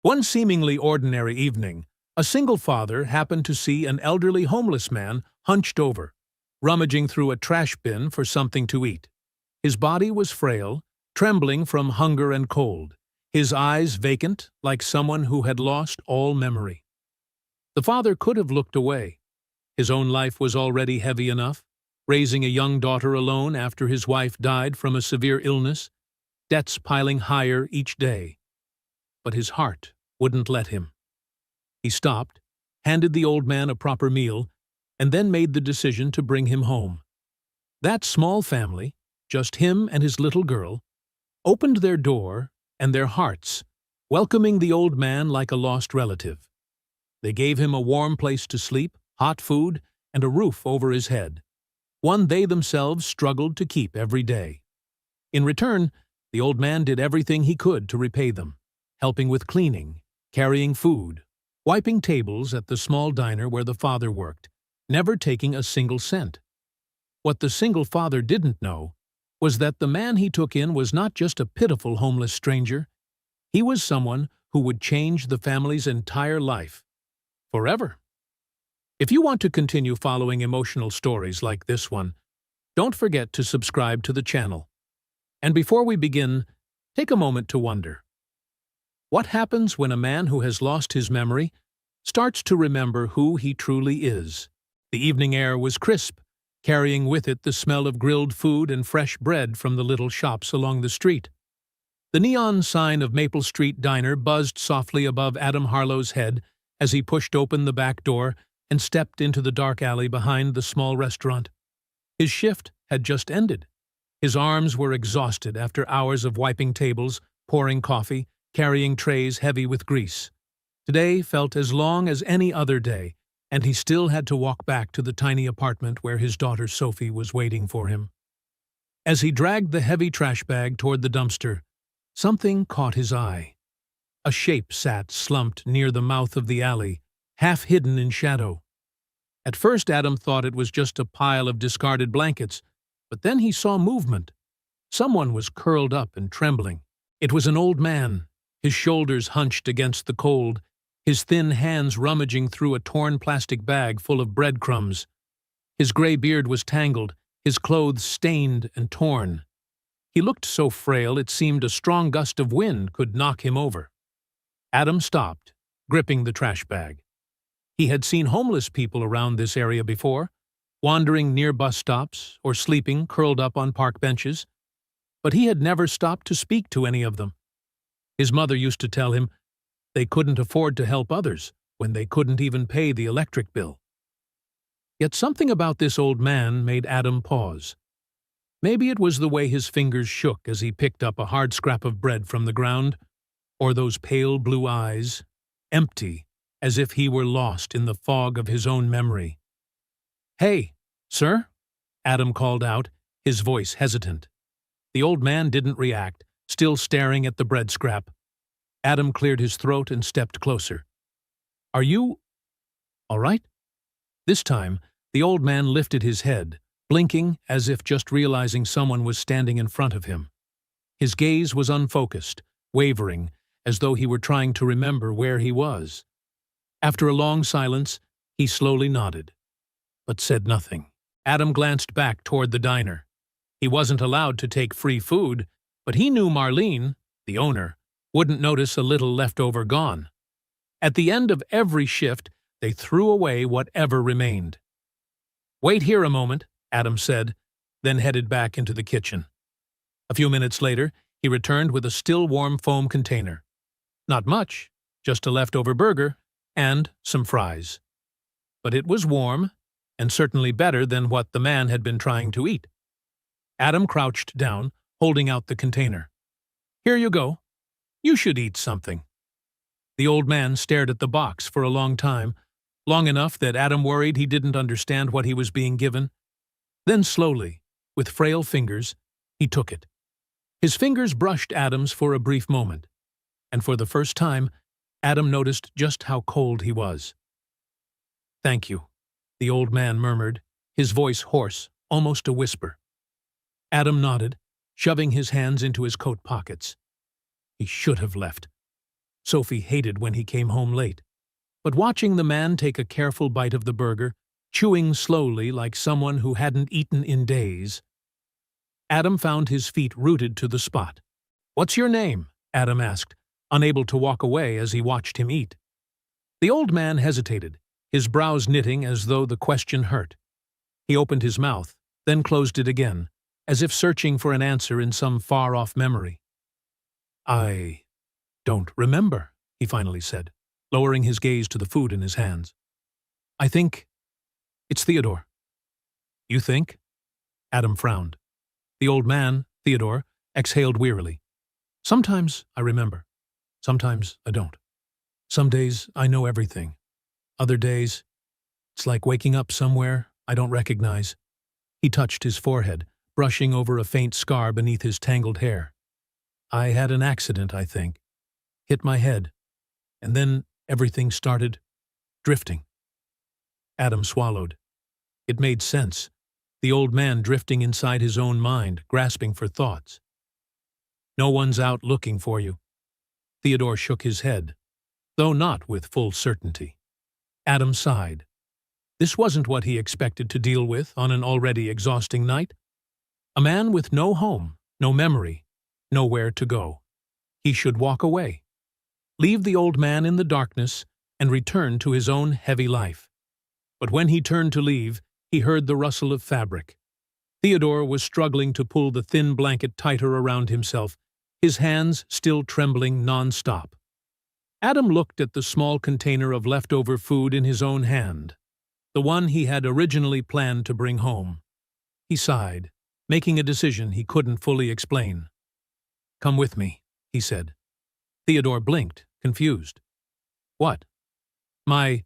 One seemingly ordinary evening, a single father happened to see an elderly homeless man hunched over, rummaging through a trash bin for something to eat. His body was frail, trembling from hunger and cold, his eyes vacant like someone who had lost all memory. The father could have looked away. His own life was already heavy enough, raising a young daughter alone after his wife died from a severe illness, debts piling higher each day. But his heart wouldn't let him. He stopped, handed the old man a proper meal, and then made the decision to bring him home. That small family, just him and his little girl, opened their door and their hearts, welcoming the old man like a lost relative. They gave him a warm place to sleep, hot food, and a roof over his head, one they themselves struggled to keep every day. In return, the old man did everything he could to repay them, helping with cleaning, carrying food, wiping tables at the small diner where the father worked, never taking a single cent. What the single father didn't know was that the man he took in was not just a pitiful homeless stranger. He was someone who would change the family's entire life, forever. If you want to continue following emotional stories like this one, don't forget to subscribe to the channel. And before we begin, take a moment to wonder. What happens when a man who has lost his memory starts to remember who he truly is? The evening air was crisp, carrying with it the smell of grilled food and fresh bread from the little shops along the street. The neon sign of Maple Street Diner buzzed softly above Adam Harlow's head as he pushed open the back door and stepped into the dark alley behind the small restaurant. His shift had just ended. His arms were exhausted after hours of wiping tables, pouring coffee, carrying trays heavy with grease. Today felt as long as any other day, and he still had to walk back to the tiny apartment where his daughter Sophie was waiting for him. As he dragged the heavy trash bag toward the dumpster, something caught his eye. A shape sat slumped near the mouth of the alley, half hidden in shadow. At first Adam thought it was just a pile of discarded blankets, but then he saw movement. Someone was curled up and trembling. It was an old man, his shoulders hunched against the cold, his thin hands rummaging through a torn plastic bag full of breadcrumbs. His gray beard was tangled, his clothes stained and torn. He looked so frail it seemed a strong gust of wind could knock him over. Adam stopped, gripping the trash bag. He had seen homeless people around this area before, wandering near bus stops or sleeping curled up on park benches, but he had never stopped to speak to any of them. His mother used to tell him they couldn't afford to help others when they couldn't even pay the electric bill. Yet something about this old man made Adam pause. Maybe it was the way his fingers shook as he picked up a hard scrap of bread from the ground, or those pale blue eyes, empty, as if he were lost in the fog of his own memory. "Hey, sir?" Adam called out, his voice hesitant. The old man didn't react, still staring at the bread scrap. Adam cleared his throat and stepped closer. "Are you all right?" This time, the old man lifted his head, blinking as if just realizing someone was standing in front of him. His gaze was unfocused, wavering, as though he were trying to remember where he was. After a long silence, he slowly nodded, but said nothing. Adam glanced back toward the diner. He wasn't allowed to take free food, but he knew Marlene, the owner, wouldn't notice a little leftover gone. At the end of every shift, they threw away whatever remained. "Wait here a moment," Adam said, then headed back into the kitchen. A few minutes later, he returned with a still warm foam container. Not much, just a leftover burger and some fries. But it was warm, and certainly better than what the man had been trying to eat. Adam crouched down, holding out the container. "Here you go. You should eat something." The old man stared at the box for a long time, long enough that Adam worried he didn't understand what he was being given. Then slowly, with frail fingers, he took it. His fingers brushed Adam's for a brief moment, and for the first time, Adam noticed just how cold he was. "Thank you," the old man murmured, his voice hoarse, almost a whisper. Adam nodded, shoving his hands into his coat pockets. He should have left. Sophie hated when he came home late. But watching the man take a careful bite of the burger, chewing slowly like someone who hadn't eaten in days, Adam found his feet rooted to the spot. "What's your name?" Adam asked, unable to walk away as he watched him eat. The old man hesitated, his brows knitting as though the question hurt. He opened his mouth, then closed it again, as if searching for an answer in some far-off memory. "I don't remember," he finally said, lowering his gaze to the food in his hands. "I think it's Theodore." "You think?" Adam frowned. The old man, Theodore, exhaled wearily. "Sometimes I remember. Sometimes I don't. Some days I know everything. Other days, it's like waking up somewhere I don't recognize." He touched his forehead, brushing over a faint scar beneath his tangled hair. "I had an accident, I think. Hit my head. And then everything started drifting." Adam swallowed. It made sense. The old man drifting inside his own mind, grasping for thoughts. "No one's out looking for you." Theodore shook his head, though not with full certainty. Adam sighed. This wasn't what he expected to deal with on an already exhausting night. A man with no home, no memory, nowhere to go. He should walk away. Leave the old man in the darkness and return to his own heavy life. But when he turned to leave, he heard the rustle of fabric. Theodore was struggling to pull the thin blanket tighter around himself, his hands still trembling non-stop. Adam looked at the small container of leftover food in his own hand, the one he had originally planned to bring home. He sighed, making a decision he couldn't fully explain. "Come with me," he said. Theodore blinked, confused. "What?" My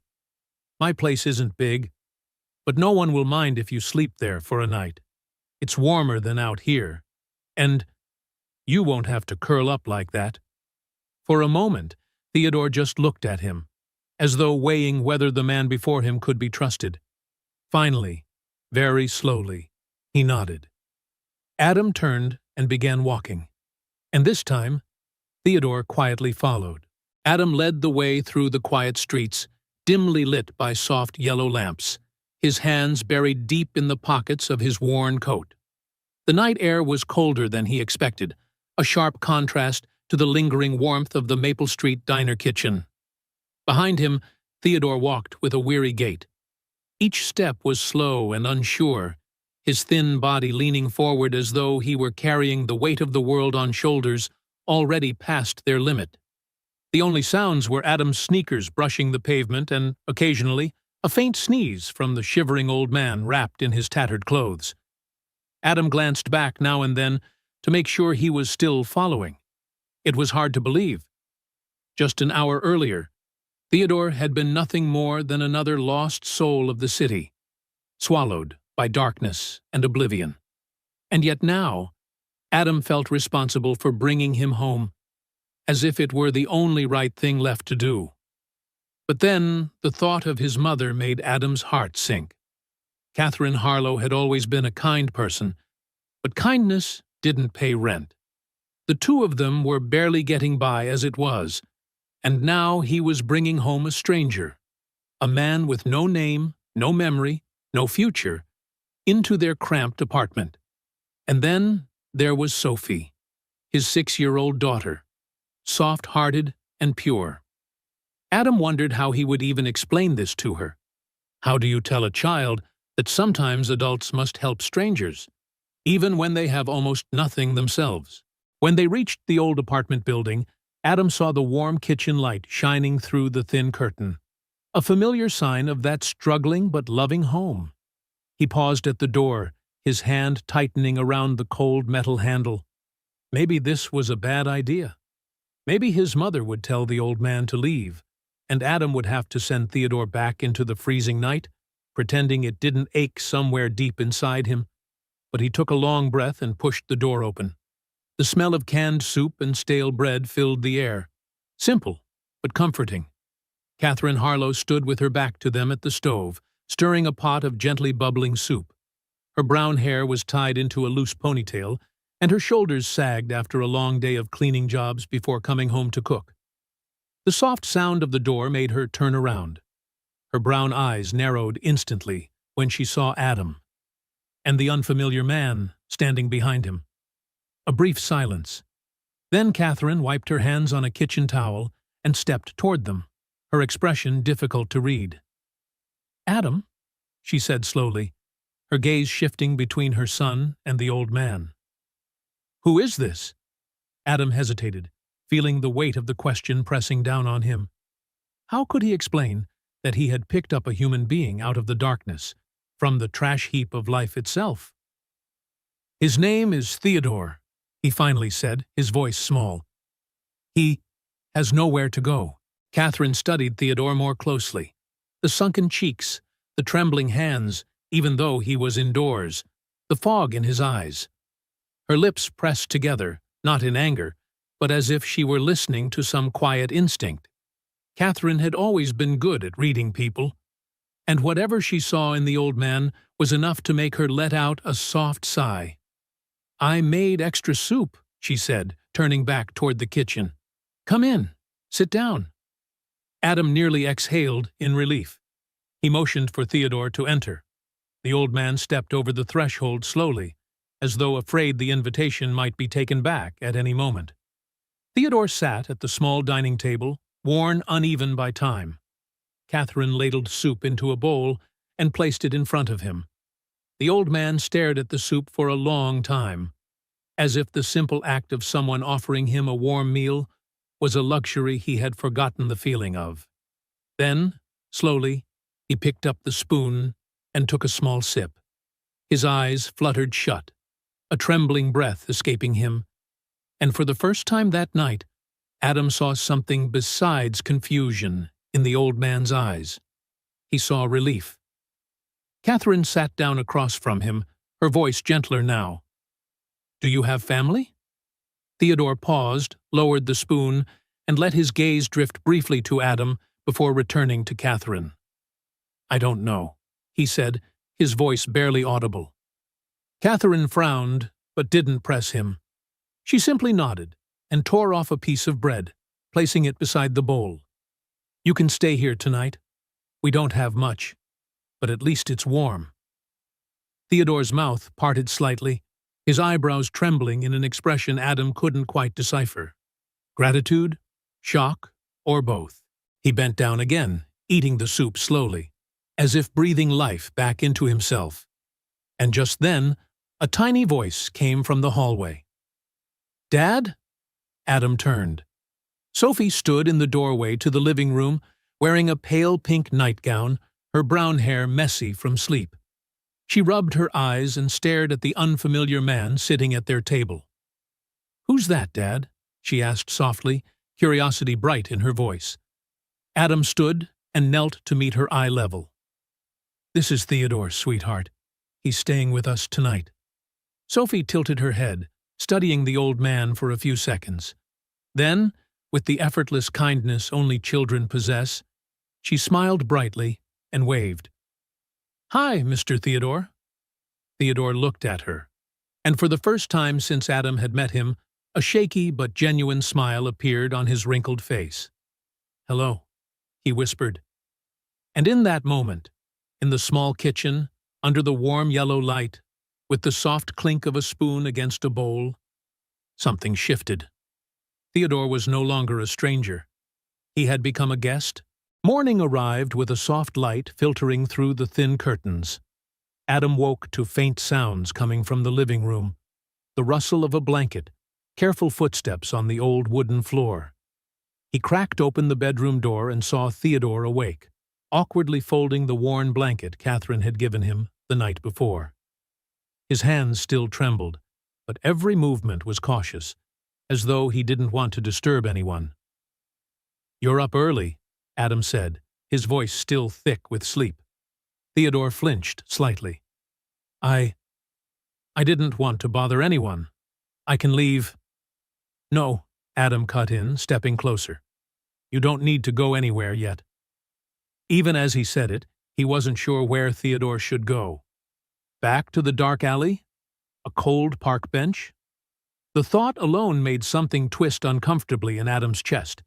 place isn't big, but no one will mind if you sleep there for a night. It's warmer than out here, and you won't have to curl up like that." For a moment, Theodore just looked at him, as though weighing whether the man before him could be trusted. Finally, very slowly, he nodded. Adam turned and began walking, and this time, Theodore quietly followed. Adam led the way through the quiet streets, dimly lit by soft yellow lamps, his hands buried deep in the pockets of his worn coat. The night air was colder than he expected, a sharp contrast to the lingering warmth of the Maple Street diner kitchen. Behind him, Theodore walked with a weary gait. Each step was slow and unsure, his thin body leaning forward as though he were carrying the weight of the world on shoulders already past their limit. The only sounds were Adam's sneakers brushing the pavement and, occasionally, a faint sneeze from the shivering old man wrapped in his tattered clothes. Adam glanced back now and then to make sure he was still following. It was hard to believe. Just an hour earlier, Theodore had been nothing more than another lost soul of the city, swallowed by darkness and oblivion. And yet now, Adam felt responsible for bringing him home, as if it were the only right thing left to do. But then the thought of his mother made Adam's heart sink. Catherine Harlow had always been a kind person, but kindness didn't pay rent. The two of them were barely getting by as it was, and now he was bringing home a stranger, a man with no name, no memory, no future, into their cramped apartment. And then there was Sophie, his 6-year-old daughter, soft-hearted and pure. Adam wondered how he would even explain this to her. How do you tell a child that sometimes adults must help strangers, even when they have almost nothing themselves? When they reached the old apartment building, Adam saw the warm kitchen light shining through the thin curtain, a familiar sign of that struggling but loving home. He paused at the door, his hand tightening around the cold metal handle. Maybe this was a bad idea. Maybe his mother would tell the old man to leave, and Adam would have to send Theodore back into the freezing night, pretending it didn't ache somewhere deep inside him. But he took a long breath and pushed the door open. The smell of canned soup and stale bread filled the air. Simple, but comforting. Catherine Harlow stood with her back to them at the stove, stirring a pot of gently bubbling soup. Her brown hair was tied into a loose ponytail, and her shoulders sagged after a long day of cleaning jobs before coming home to cook. The soft sound of the door made her turn around. Her brown eyes narrowed instantly when she saw Adam and the unfamiliar man standing behind him. A brief silence. Then Catherine wiped her hands on a kitchen towel and stepped toward them, her expression difficult to read. "Adam," she said slowly, her gaze shifting between her son and the old man. "Who is this?" Adam hesitated, feeling the weight of the question pressing down on him. How could he explain that he had picked up a human being out of the darkness, from the trash heap of life itself? "His name is Theodore," he finally said, his voice small. "He has nowhere to go." Catherine studied Theodore more closely. The sunken cheeks, the trembling hands, even though he was indoors, the fog in his eyes. Her lips pressed together, not in anger, but as if she were listening to some quiet instinct. Catherine had always been good at reading people, and whatever she saw in the old man was enough to make her let out a soft sigh. "I made extra soup," she said, turning back toward the kitchen. "Come in. Sit down." Adam nearly exhaled in relief. He motioned for Theodore to enter. The old man stepped over the threshold slowly, as though afraid the invitation might be taken back at any moment. Theodore sat at the small dining table, worn uneven by time. Catherine ladled soup into a bowl and placed it in front of him. The old man stared at the soup for a long time, as if the simple act of someone offering him a warm meal was a luxury he had forgotten the feeling of. Then, slowly, he picked up the spoon and took a small sip. His eyes fluttered shut, a trembling breath escaping him, and for the first time that night, Adam saw something besides confusion in the old man's eyes. He saw relief. Catherine sat down across from him, her voice gentler now. "Do you have family?" Theodore paused, lowered the spoon, and let his gaze drift briefly to Adam before returning to Catherine. "I don't know," he said, his voice barely audible. Catherine frowned, but didn't press him. She simply nodded and tore off a piece of bread, placing it beside the bowl. "You can stay here tonight. We don't have much, but at least it's warm." Theodore's mouth parted slightly, his eyebrows trembling in an expression Adam couldn't quite decipher. Gratitude, shock, or both. He bent down again, eating the soup slowly, as if breathing life back into himself. And just then, a tiny voice came from the hallway. "Dad?" Adam turned. Sophie stood in the doorway to the living room, wearing a pale pink nightgown, her brown hair messy from sleep. She rubbed her eyes and stared at the unfamiliar man sitting at their table. "Who's that, Dad?" she asked softly, curiosity bright in her voice. Adam stood and knelt to meet her eye level. "This is Theodore, sweetheart. He's staying with us tonight." Sophie tilted her head, studying the old man for a few seconds. Then, with the effortless kindness only children possess, she smiled brightly and waved. "Hi, Mr. Theodore." Theodore looked at her, and for the first time since Adam had met him, a shaky but genuine smile appeared on his wrinkled face. "Hello," he whispered. And in that moment, in the small kitchen, under the warm yellow light, with the soft clink of a spoon against a bowl, something shifted. Theodore was no longer a stranger. He had become a guest. Morning arrived with a soft light filtering through the thin curtains. Adam woke to faint sounds coming from the living room, the rustle of a blanket, careful footsteps on the old wooden floor. He cracked open the bedroom door and saw Theodore awake, awkwardly folding the worn blanket Catherine had given him the night before. His hands still trembled, but every movement was cautious, as though he didn't want to disturb anyone. "You're up early," Adam said, his voice still thick with sleep. Theodore flinched slightly. I didn't want to bother anyone. I can leave." "No," Adam cut in, stepping closer. "You don't need to go anywhere yet." Even as he said it, he wasn't sure where Theodore should go. Back to the dark alley? A cold park bench? The thought alone made something twist uncomfortably in Adam's chest.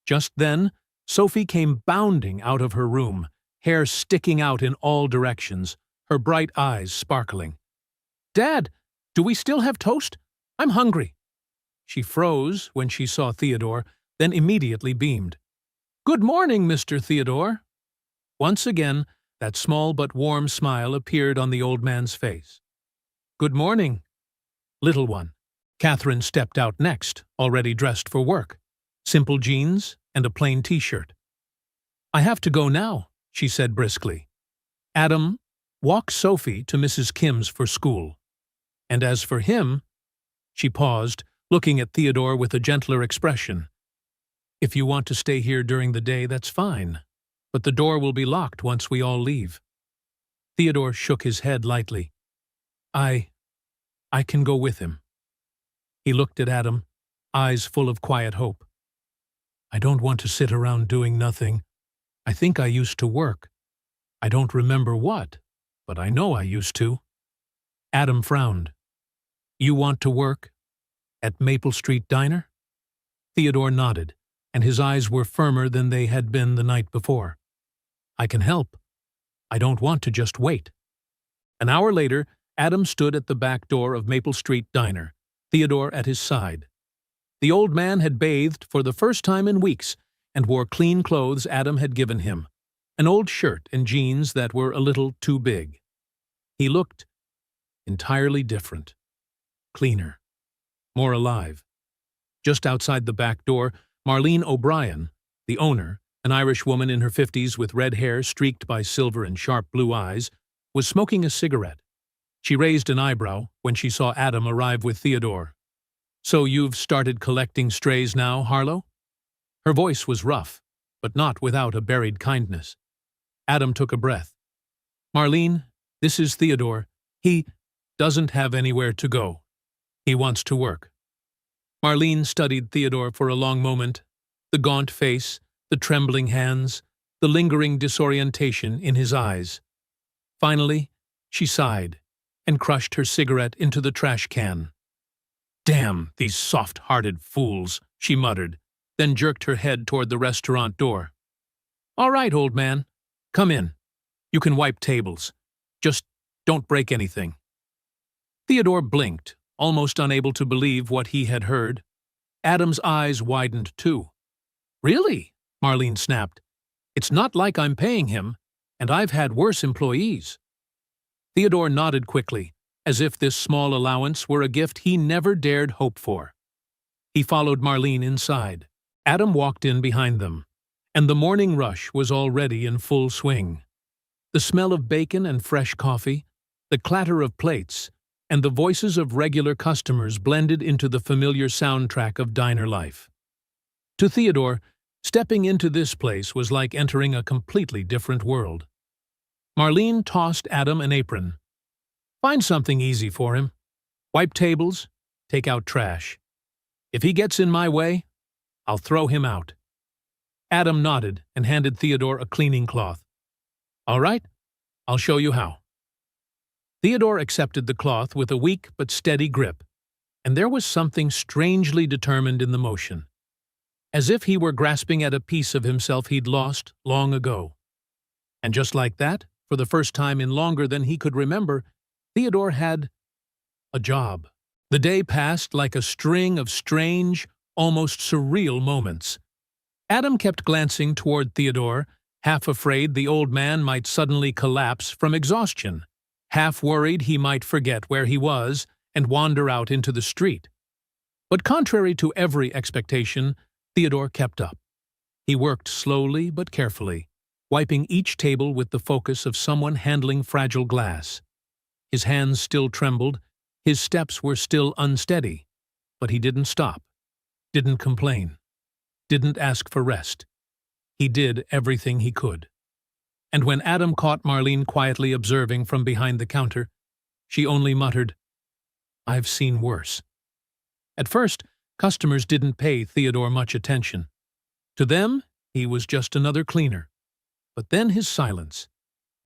Just then, Sophie came bounding out of her room, hair sticking out in all directions, her bright eyes sparkling. "Dad, do we still have toast? I'm hungry." She froze when she saw Theodore, then immediately beamed. "Good morning, Mr. Theodore." Once again, that small but warm smile appeared on the old man's face. "Good morning, little one." Catherine stepped out next, already dressed for work. Simple jeans and a plain t-shirt. "I have to go now," she said briskly. "Adam, walk Sophie to Mrs. Kim's for school. And as for him—" She paused, looking at Theodore with a gentler expression. "If you want to stay here during the day, that's fine. But the door will be locked once we all leave." Theodore shook his head lightly. I can go with him." He looked at Adam, eyes full of quiet hope. "I don't want to sit around doing nothing. I think I used to work. I don't remember what, but I know I used to." Adam frowned. "You want to work? At Maple Street Diner?" Theodore nodded, and his eyes were firmer than they had been the night before. "I can help. I don't want to just wait." An hour later, Adam stood at the back door of Maple Street Diner, Theodore at his side. The old man had bathed for the first time in weeks and wore clean clothes Adam had given him, an old shirt and jeans that were a little too big. He looked entirely different, cleaner, more alive. Just outside the back door, Marlene O'Brien, the owner, an Irish woman in her 50s with red hair streaked by silver and sharp blue eyes, was smoking a cigarette. She raised an eyebrow when she saw Adam arrive with Theodore. "So you've started collecting strays now, Harlow?" Her voice was rough, but not without a buried kindness. Adam took a breath. "Marlene, this is Theodore. He doesn't have anywhere to go. He wants to work." Marlene studied Theodore for a long moment, the gaunt face, the trembling hands, the lingering disorientation in his eyes. Finally, she sighed and crushed her cigarette into the trash can. "Damn these soft-hearted fools," she muttered, then jerked her head toward the restaurant door. "All right, old man. Come in. You can wipe tables. Just don't break anything." Theodore blinked, almost unable to believe what he had heard. Adam's eyes widened too. "Really?" Marlene snapped. "It's not like I'm paying him, and I've had worse employees." Theodore nodded quickly, as if this small allowance were a gift he never dared hope for. He followed Marlene inside. Adam walked in behind them, and the morning rush was already in full swing. The smell of bacon and fresh coffee, the clatter of plates, and the voices of regular customers blended into the familiar soundtrack of diner life. To Theodore, stepping into this place was like entering a completely different world. Marlene tossed Adam an apron. "Find something easy for him. Wipe tables, take out trash. If he gets in my way, I'll throw him out." Adam nodded and handed Theodore a cleaning cloth. "All right, I'll show you how." Theodore accepted the cloth with a weak but steady grip, and there was something strangely determined in the motion, as if he were grasping at a piece of himself he'd lost long ago. And just like that, for the first time in longer than he could remember, Theodore had a job. The day passed like a string of strange, almost surreal moments. Adam kept glancing toward Theodore, half afraid the old man might suddenly collapse from exhaustion, half worried he might forget where he was and wander out into the street. But contrary to every expectation, Theodore kept up. He worked slowly but carefully, wiping each table with the focus of someone handling fragile glass. His hands still trembled, his steps were still unsteady, but he didn't stop, didn't complain, didn't ask for rest. He did everything he could. And when Adam caught Marlene quietly observing from behind the counter, she only muttered, "I've seen worse." At first, customers didn't pay Theodore much attention. To them, he was just another cleaner. But then his silence,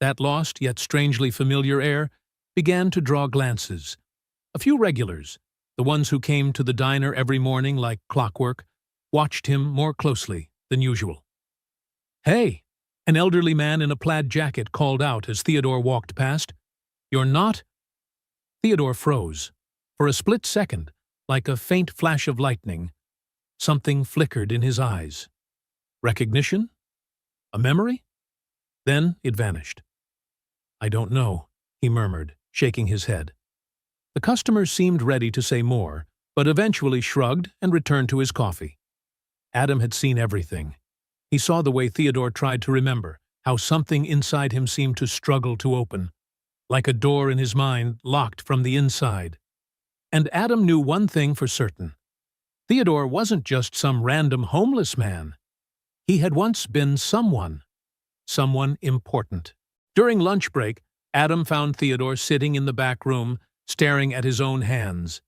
that lost yet strangely familiar air, began to draw glances. A few regulars, the ones who came to the diner every morning like clockwork, watched him more closely. than usual. "Hey!" An elderly man in a plaid jacket called out as Theodore walked past. "You're not—" Theodore froze. For a split second, like a faint flash of lightning, something flickered in his eyes. Recognition? A memory? Then it vanished. "I don't know," he murmured, shaking his head. The customer seemed ready to say more, but eventually shrugged and returned to his coffee. Adam had seen everything. He saw the way Theodore tried to remember, how something inside him seemed to struggle to open, like a door in his mind locked from the inside. And Adam knew one thing for certain. Theodore wasn't just some random homeless man. He had once been someone important. During lunch break, Adam found Theodore sitting in the back room, staring at his own hands.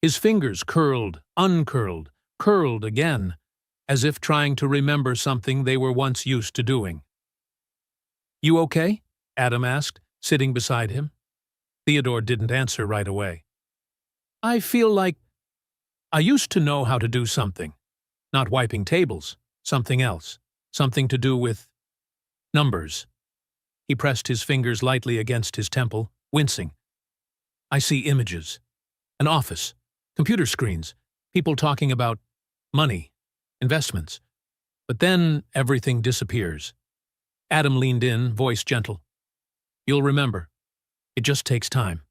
His fingers curled, uncurled, curled again, as if trying to remember something they were once used to doing. "You okay?" Adam asked, sitting beside him. Theodore didn't answer right away. "I feel like I used to know how to do something. Not wiping tables, something else. Something to do with numbers." He pressed his fingers lightly against his temple, wincing. "I see images. An office, computer screens, people talking about money, investments. But then everything disappears." Adam leaned in, voice gentle. "You'll remember. It just takes time."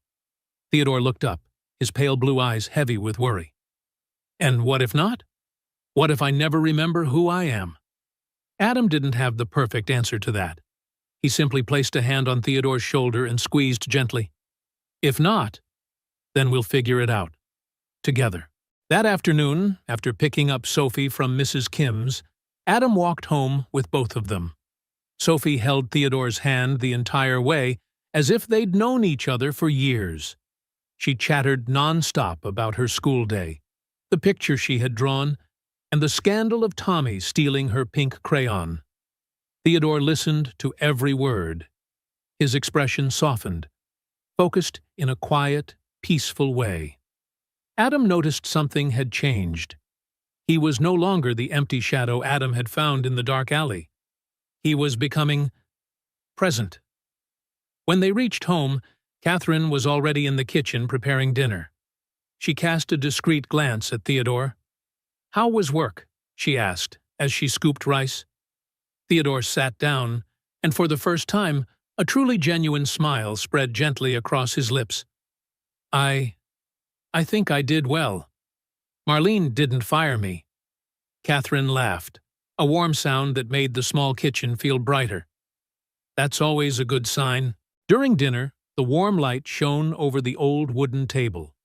Theodore looked up, his pale blue eyes heavy with worry. "And what if not? What if I never remember who I am?" Adam didn't have the perfect answer to that. He simply placed a hand on Theodore's shoulder and squeezed gently. "If not, then we'll figure it out. Together." That afternoon, after picking up Sophie from Mrs. Kim's, Adam walked home with both of them. Sophie held Theodore's hand the entire way, as if they'd known each other for years. She chattered non-stop about her school day, the picture she had drawn, and the scandal of Tommy stealing her pink crayon. Theodore listened to every word. His expression softened, focused in a quiet, peaceful way. Adam noticed something had changed. He was no longer the empty shadow Adam had found in the dark alley. He was becoming present. When they reached home, Catherine was already in the kitchen preparing dinner. She cast a discreet glance at Theodore. "How was work?" she asked, as she scooped rice. Theodore sat down, and for the first time, a truly genuine smile spread gently across his lips. I think I did well. Marlene didn't fire me." Catherine laughed, a warm sound that made the small kitchen feel brighter. "That's always a good sign." During dinner, the warm light shone over the old wooden table.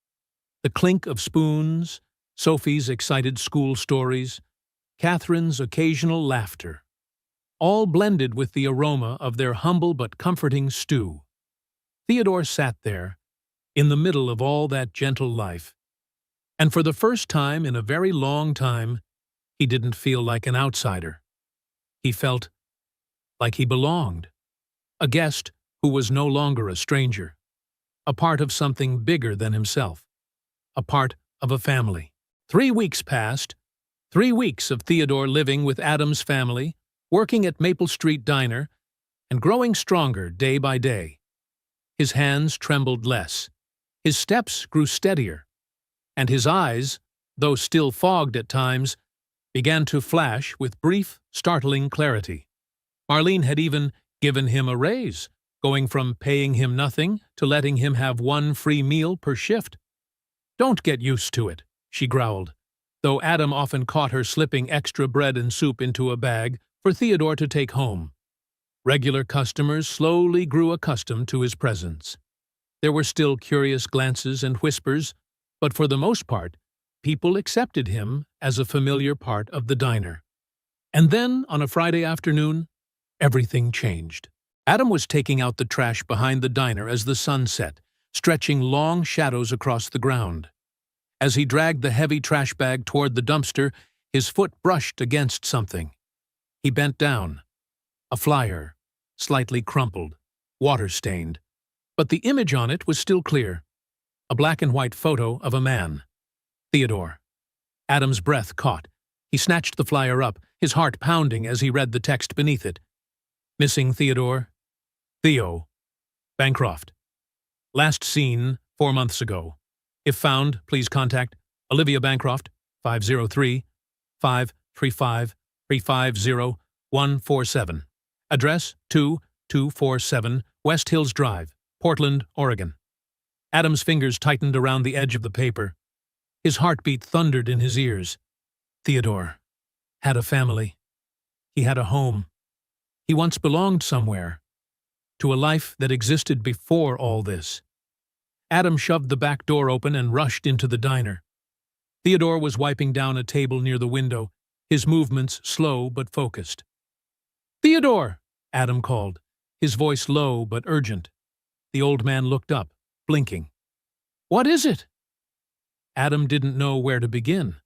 The clink of spoons, Sophie's excited school stories, Catherine's occasional laughter, all blended with the aroma of their humble but comforting stew. Theodore sat there, in the middle of all that gentle life, and for the first time in a very long time, he didn't feel like an outsider. He felt like he belonged, a guest who was no longer a stranger, a part of something bigger than himself, a part of a family. 3 weeks passed, 3 weeks of Theodore living with Adam's family, working at Maple Street Diner, and growing stronger day by day. His hands trembled less, his steps grew steadier, and his eyes, though still fogged at times, began to flash with brief, startling clarity. Marlene had even given him a raise, going from paying him nothing to letting him have 1 free meal per shift. "Don't get used to it," she growled, though Adam often caught her slipping extra bread and soup into a bag for Theodore to take home. Regular customers slowly grew accustomed to his presence. There were still curious glances and whispers, but for the most part, people accepted him as a familiar part of the diner. And then, on a Friday afternoon, everything changed. Adam was taking out the trash behind the diner as the sun set, stretching long shadows across the ground. As he dragged the heavy trash bag toward the dumpster, his foot brushed against something. He bent down. A flyer, slightly crumpled, water-stained. But the image on it was still clear. A black-and-white photo of a man. Theodore. Adam's breath caught. He snatched the flyer up, his heart pounding as he read the text beneath it. Missing Theodore. Theo. Bancroft. Last seen 4 months ago. If found, please contact Olivia Bancroft, 503-535-350-147. Address 2247 West Hills Drive, Portland, Oregon. Adam's fingers tightened around the edge of the paper. His heartbeat thundered in his ears. Theodore had a family. He had a home. He once belonged somewhere, to a life that existed before all this. Adam shoved the back door open and rushed into the diner. Theodore was wiping down a table near the window, his movements slow but focused. "Theodore!" Adam called, his voice low but urgent. The old man looked up, blinking. "What is it?" Adam didn't know where to begin.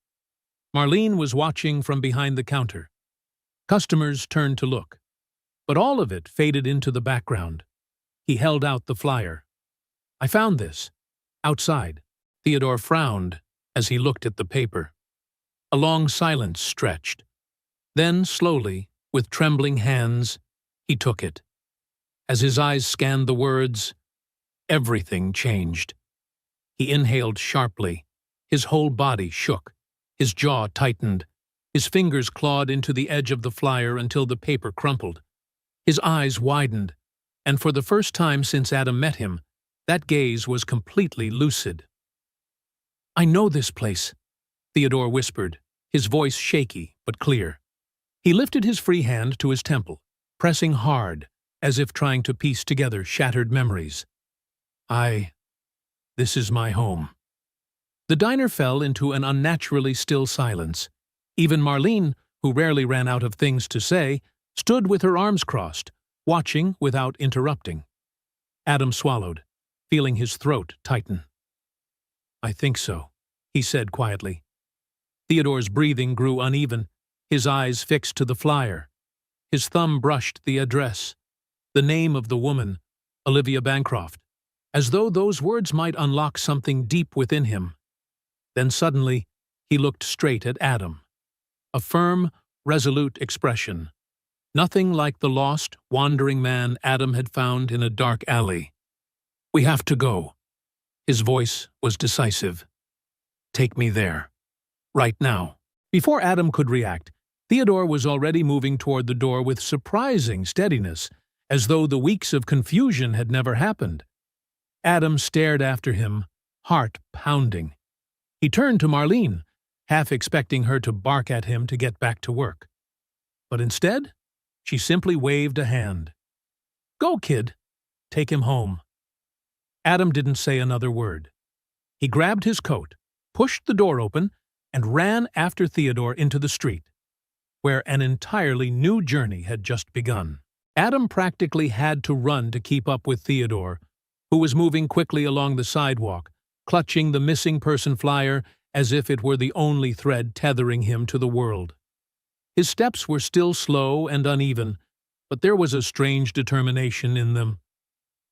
Marlene was watching from behind the counter. Customers turned to look, but all of it faded into the background. He held out the flyer. "I found this. Outside." Theodore frowned as he looked at the paper. A long silence stretched. Then, slowly, with trembling hands, he took it. As his eyes scanned the words, everything changed. He inhaled sharply. His whole body shook. His jaw tightened. His fingers clawed into the edge of the flyer until the paper crumpled. His eyes widened, and for the first time since Adam met him, that gaze was completely lucid. "I know this place," Theodore whispered, his voice shaky but clear. He lifted his free hand to his temple, pressing hard, as if trying to piece together shattered memories. This is my home." The diner fell into an unnaturally still silence. Even Marlene, who rarely ran out of things to say, stood with her arms crossed, watching without interrupting. Adam swallowed, feeling his throat tighten. "I think so," he said quietly. Theodore's breathing grew uneven, his eyes fixed to the flyer. His thumb brushed the address, the name of the woman, Olivia Bancroft, as though those words might unlock something deep within him. Then suddenly, he looked straight at Adam. A firm, resolute expression. Nothing like the lost, wandering man Adam had found in a dark alley. "We have to go." His voice was decisive. "Take me there. Right now." Before Adam could react, Theodore was already moving toward the door with surprising steadiness, as though the weeks of confusion had never happened. Adam stared after him, heart pounding. He turned to Marlene, half expecting her to bark at him to get back to work. But instead, she simply waved a hand. "Go, kid. Take him home." Adam didn't say another word. He grabbed his coat, pushed the door open, and ran after Theodore into the street, where an entirely new journey had just begun. Adam practically had to run to keep up with Theodore, who was moving quickly along the sidewalk, clutching the missing person flyer as if it were the only thread tethering him to the world. His steps were still slow and uneven, but there was a strange determination in them.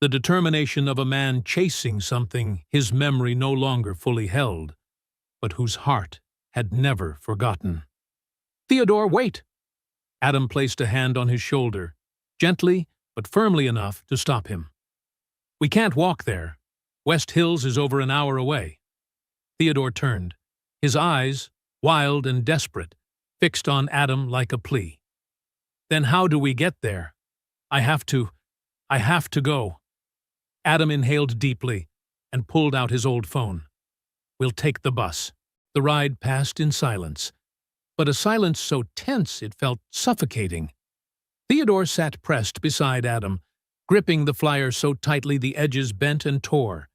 The determination of a man chasing something his memory no longer fully held, but whose heart had never forgotten. "Theodore, wait!" Adam placed a hand on his shoulder, gently but firmly enough to stop him. "We can't walk there. West Hills is over an hour away." Theodore turned, his eyes, wild and desperate, fixed on Adam like a plea. "Then how do we get there? I have to go." Adam inhaled deeply and pulled out his old phone. "We'll take the bus." The ride passed in silence, but a silence so tense it felt suffocating. Theodore sat pressed beside Adam, gripping the flyer so tightly the edges bent and tore.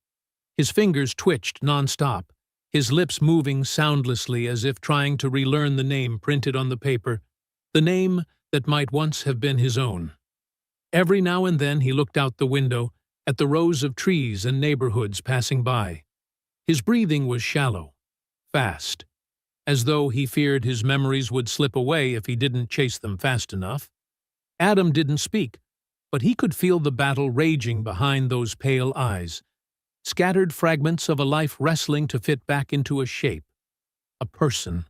His fingers twitched nonstop, his lips moving soundlessly as if trying to relearn the name printed on the paper, the name that might once have been his own. Every now and then he looked out the window at the rows of trees and neighborhoods passing by. His breathing was shallow, fast, as though he feared his memories would slip away if he didn't chase them fast enough. Adam didn't speak, but he could feel the battle raging behind those pale eyes, scattered fragments of a life wrestling to fit back into a shape, a person,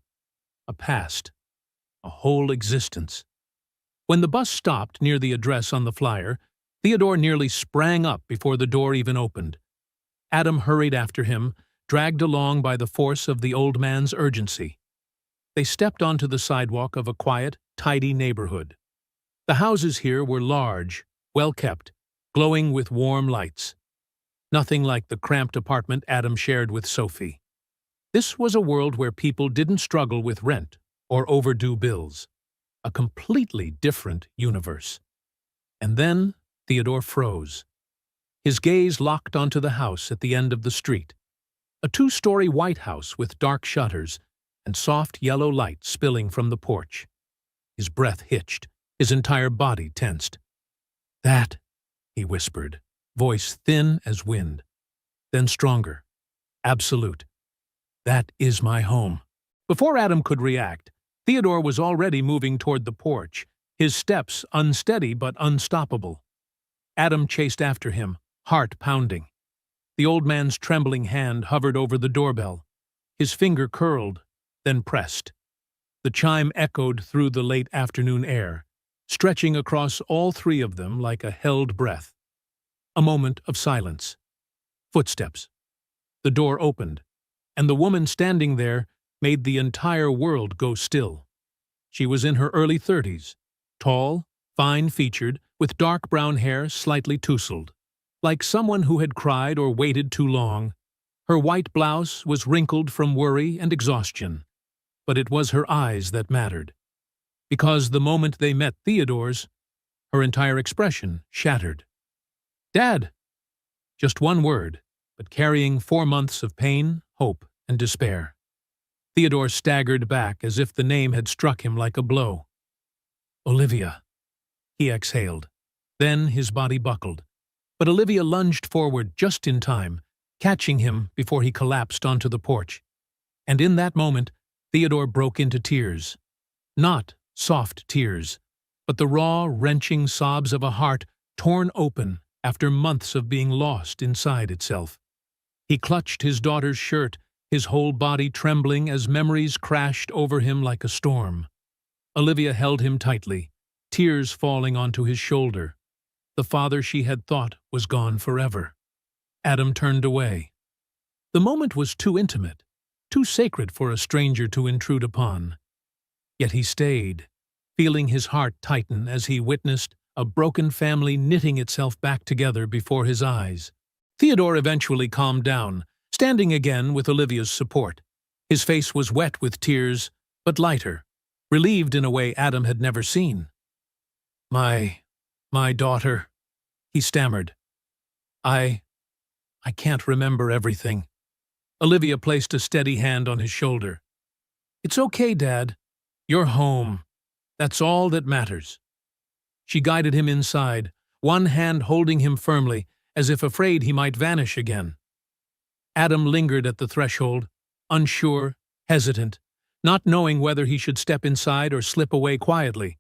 a past. a whole existence. When the bus stopped near the address on the flyer, Theodore nearly sprang up before the door even opened. Adam hurried after him, dragged along by the force of the old man's urgency. They stepped onto the sidewalk of a quiet, tidy neighborhood. The houses here were large, well-kept, glowing with warm lights. Nothing like the cramped apartment Adam shared with Sophie. This was a world where people didn't struggle with rent or overdue bills. A completely different universe. And then Theodore froze. His gaze locked onto the house at the end of the street. A two-story white house with dark shutters and soft yellow light spilling from the porch. His breath hitched, his entire body tensed. "That," he whispered, voice thin as wind. Then stronger. "Absolute. That is my home." Before Adam could react, Theodore was already moving toward the porch, his steps unsteady but unstoppable. Adam chased after him, heart pounding. The old man's trembling hand hovered over the doorbell. His finger curled, then pressed. The chime echoed through the late afternoon air, stretching across all three of them like a held breath. A moment of silence. Footsteps. The door opened, and the woman standing there made the entire world go still. She was in her early 30s, tall, fine-featured, with dark brown hair slightly tousled. Like someone who had cried or waited too long, her white blouse was wrinkled from worry and exhaustion. But it was her eyes that mattered. Because the moment they met Theodore's, her entire expression shattered. "Dad!" Just one word, but carrying 4 months of pain, hope, and despair. Theodore staggered back as if the name had struck him like a blow. "Olivia," he exhaled. Then his body buckled. But Olivia lunged forward just in time, catching him before he collapsed onto the porch. And in that moment, Theodore broke into tears. Not soft tears, but the raw, wrenching sobs of a heart torn open after months of being lost inside itself. He clutched his daughter's shirt, his whole body trembling as memories crashed over him like a storm. Olivia held him tightly, tears falling onto his shoulder. The father she had thought was gone forever. Adam turned away. The moment was too intimate, too sacred for a stranger to intrude upon. Yet he stayed, feeling his heart tighten as he witnessed a broken family knitting itself back together before his eyes. Theodore eventually calmed down, standing again with Olivia's support. His face was wet with tears, but lighter, relieved in a way Adam had never seen. My daughter," he stammered. I can't remember everything." Olivia placed a steady hand on his shoulder. "It's okay, Dad. You're home. That's all that matters." She guided him inside, one hand holding him firmly, as if afraid he might vanish again. Adam lingered at the threshold, unsure, hesitant, not knowing whether he should step inside or slip away quietly.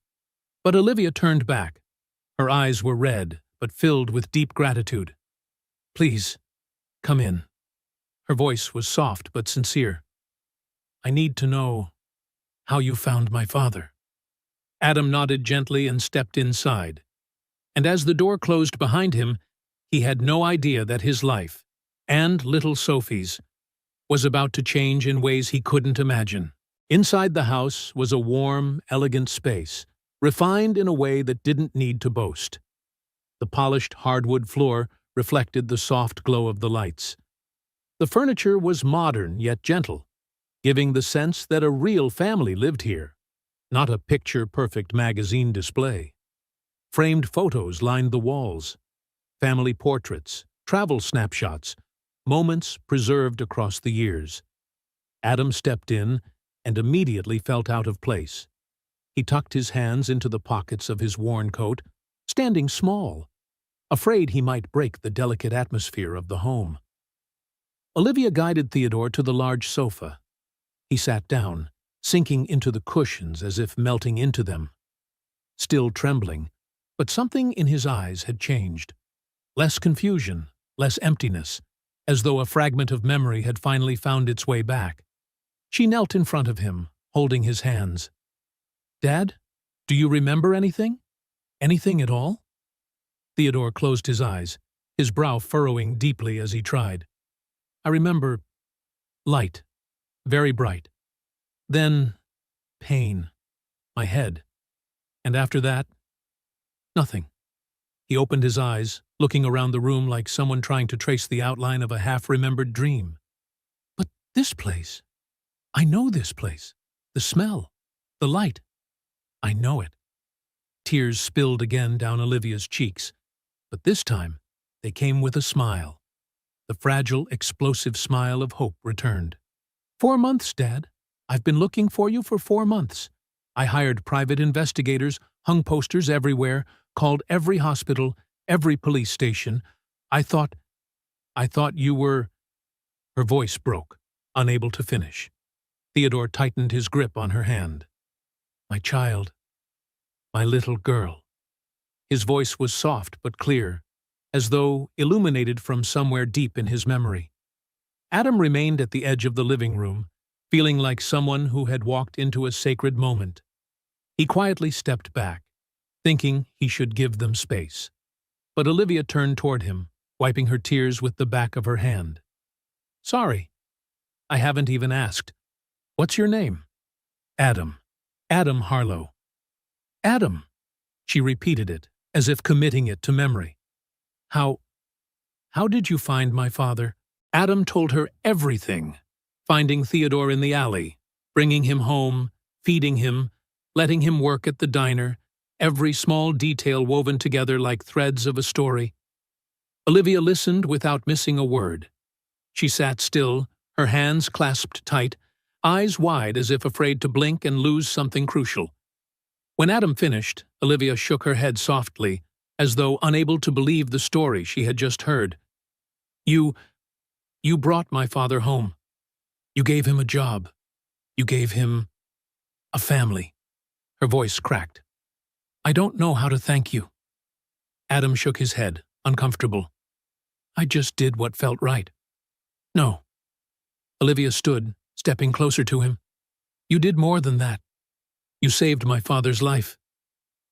But Olivia turned back. Her eyes were red, but filled with deep gratitude. "Please, come in." Her voice was soft but sincere. "I need to know how you found my father." Adam nodded gently and stepped inside. And as the door closed behind him, he had no idea that his life, and little Sophie's, was about to change in ways he couldn't imagine. Inside the house was a warm, elegant space, refined in a way that didn't need to boast. The polished hardwood floor reflected the soft glow of the lights. The furniture was modern yet gentle, giving the sense that a real family lived here, not a picture-perfect magazine display. Framed photos lined the walls, family portraits, travel snapshots, moments preserved across the years. Adam stepped in and immediately felt out of place. He tucked his hands into the pockets of his worn coat, standing small, afraid he might break the delicate atmosphere of the home. Olivia guided Theodore to the large sofa. He sat down, sinking into the cushions as if melting into them. Still trembling, but something in his eyes had changed. Less confusion, less emptiness, as though a fragment of memory had finally found its way back. She knelt in front of him, holding his hands. Dad, do you remember anything? Anything at all? Theodore closed his eyes, his brow furrowing deeply as he tried. I remember light, very bright. Then pain, my head. And after that, nothing. He opened his eyes, looking around the room like someone trying to trace the outline of a half-remembered dream. But this place, I know this place. The smell, the light. I know it. Tears spilled again down Olivia's cheeks, but this time they came with a smile. The fragile, explosive smile of hope returned. 4 months, Dad. I've been looking for you for 4 months. I hired private investigators, hung posters everywhere, called every hospital, every police station. I thought you were—" Her voice broke, unable to finish. Theodore tightened his grip on her hand. My child, my little girl. His voice was soft but clear, as though illuminated from somewhere deep in his memory. Adam remained at the edge of the living room, feeling like someone who had walked into a sacred moment. He quietly stepped back, thinking he should give them space. But Olivia turned toward him, wiping her tears with the back of her hand. Sorry, I haven't even asked. What's your name? Adam. Adam Harlow. Adam. She repeated it, as if committing it to memory. How did you find my father? Adam told her everything. Finding Theodore in the alley, bringing him home, feeding him, letting him work at the diner, every small detail woven together like threads of a story. Olivia listened without missing a word. She sat still, her hands clasped tight, eyes wide as if afraid to blink and lose something crucial. When Adam finished, Olivia shook her head softly, as though unable to believe the story she had just heard. You brought my father home. You gave him a job. You gave him a family. Her voice cracked. I don't know how to thank you. Adam shook his head, uncomfortable. I just did what felt right. No. Olivia stood, stepping closer to him. You did more than that. You saved my father's life.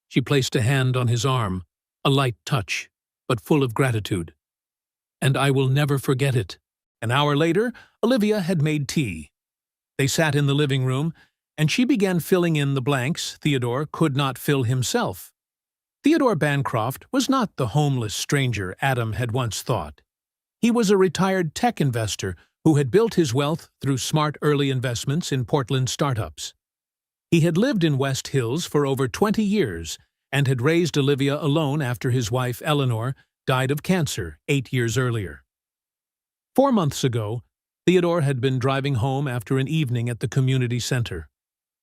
She placed a hand on his arm, a light touch, but full of gratitude. And I will never forget it. An hour later, Olivia had made tea. They sat in the living room, and she began filling in the blanks Theodore could not fill himself. Theodore Bancroft was not the homeless stranger Adam had once thought. He was a retired tech investor who had built his wealth through smart early investments in Portland startups. He had lived in West Hills for over 20 years and had raised Olivia alone after his wife, Eleanor, died of cancer 8 years earlier. 4 months ago, Theodore had been driving home after an evening at the community center.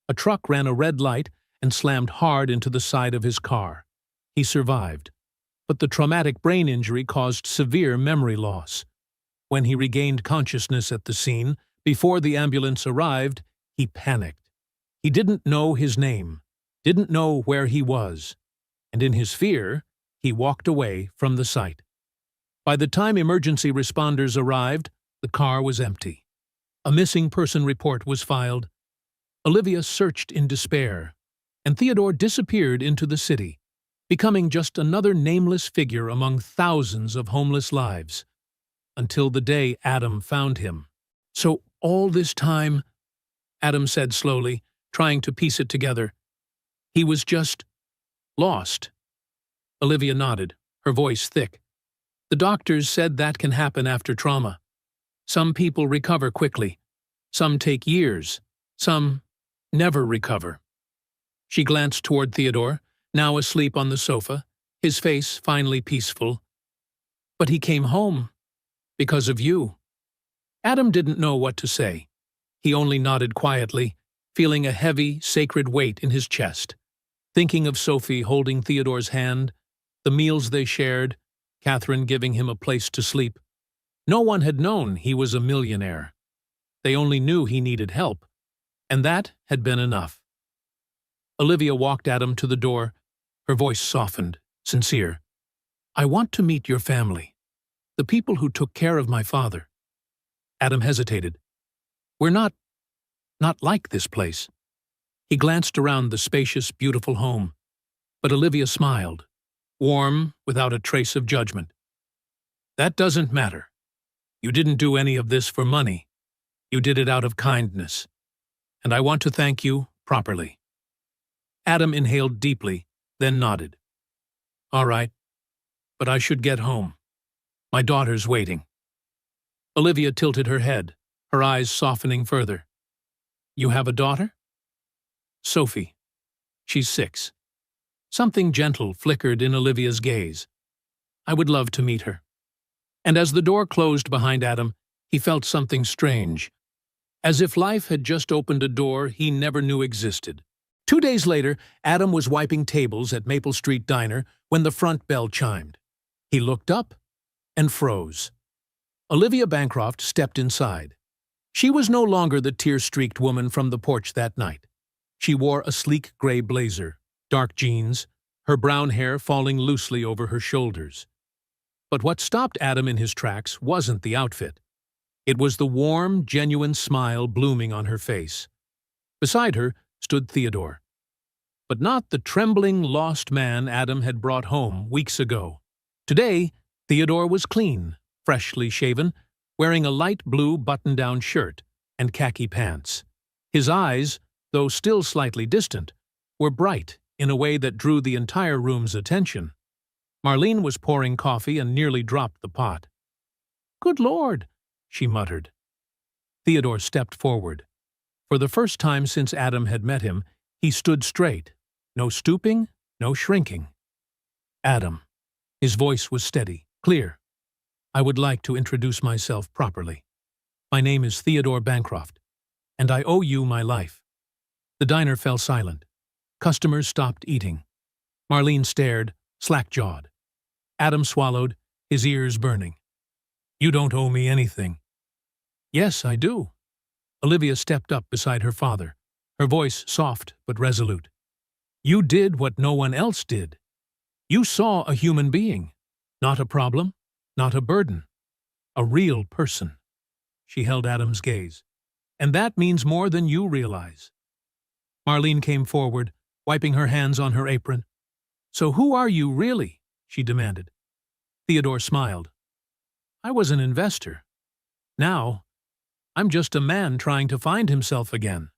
A truck ran a red light and slammed hard into the side of his car. He survived, but the traumatic brain injury caused severe memory loss. When he regained consciousness at the scene, before the ambulance arrived, he panicked. He didn't know his name, didn't know where he was, and in his fear, he walked away from the site. By the time emergency responders arrived, the car was empty. A missing person report was filed. Olivia searched in despair, and Theodore disappeared into the city, becoming just another nameless figure among thousands of homeless lives, until the day Adam found him. So all this time, Adam said slowly, trying to piece it together, he was just lost. Olivia nodded, her voice thick. The doctors said that can happen after trauma. Some people recover quickly. Some take years. Some never recover. She glanced toward Theodore, now asleep on the sofa, his face finally peaceful. But he came home. Because of you. Adam didn't know what to say. He only nodded quietly, feeling a heavy, sacred weight in his chest. Thinking of Sophie holding Theodore's hand, the meals they shared, Catherine giving him a place to sleep. No one had known he was a millionaire. They only knew he needed help, and that had been enough. Olivia walked Adam to the door, her voice softened, sincere. I want to meet your family, the people who took care of my father. Adam hesitated. We're not like this place. He glanced around the spacious, beautiful home, but Olivia smiled, warm, without a trace of judgment. That doesn't matter. You didn't do any of this for money. You did it out of kindness. And I want to thank you properly. Adam inhaled deeply, then nodded. All right, but I should get home. My daughter's waiting. Olivia tilted her head, her eyes softening further. You have a daughter? Sophie. She's 6. Something gentle flickered in Olivia's gaze. I would love to meet her. And as the door closed behind Adam, he felt something strange, as if life had just opened a door he never knew existed. 2 days later, Adam was wiping tables at Maple Street Diner when the front bell chimed. He looked up and froze. Olivia Bancroft stepped inside. She was no longer the tear-streaked woman from the porch that night. She wore a sleek gray blazer, dark jeans, her brown hair falling loosely over her shoulders. But what stopped Adam in his tracks wasn't the outfit. It was the warm, genuine smile blooming on her face. Beside her stood Theodore. But not the trembling, lost man Adam had brought home weeks ago. Today, Theodore was clean, freshly shaven, wearing a light blue button-down shirt and khaki pants. His eyes, though still slightly distant, were bright in a way that drew the entire room's attention. Marlene was pouring coffee and nearly dropped the pot. "Good Lord," she muttered. Theodore stepped forward. For the first time since Adam had met him, he stood straight. No stooping, no shrinking. Adam. His voice was steady, clear. I would like to introduce myself properly. My name is Theodore Bancroft, and I owe you my life. The diner fell silent. Customers stopped eating. Marlene stared, slack-jawed. Adam swallowed, his ears burning. You don't owe me anything. Yes, I do. Olivia stepped up beside her father, her voice soft but resolute. You did what no one else did. You saw a human being, not a problem, not a burden, a real person. She held Adam's gaze. And that means more than you realize. Marlene came forward, wiping her hands on her apron. So who are you really? She demanded. Theodore smiled. I was an investor. Now, I'm just a man trying to find himself again.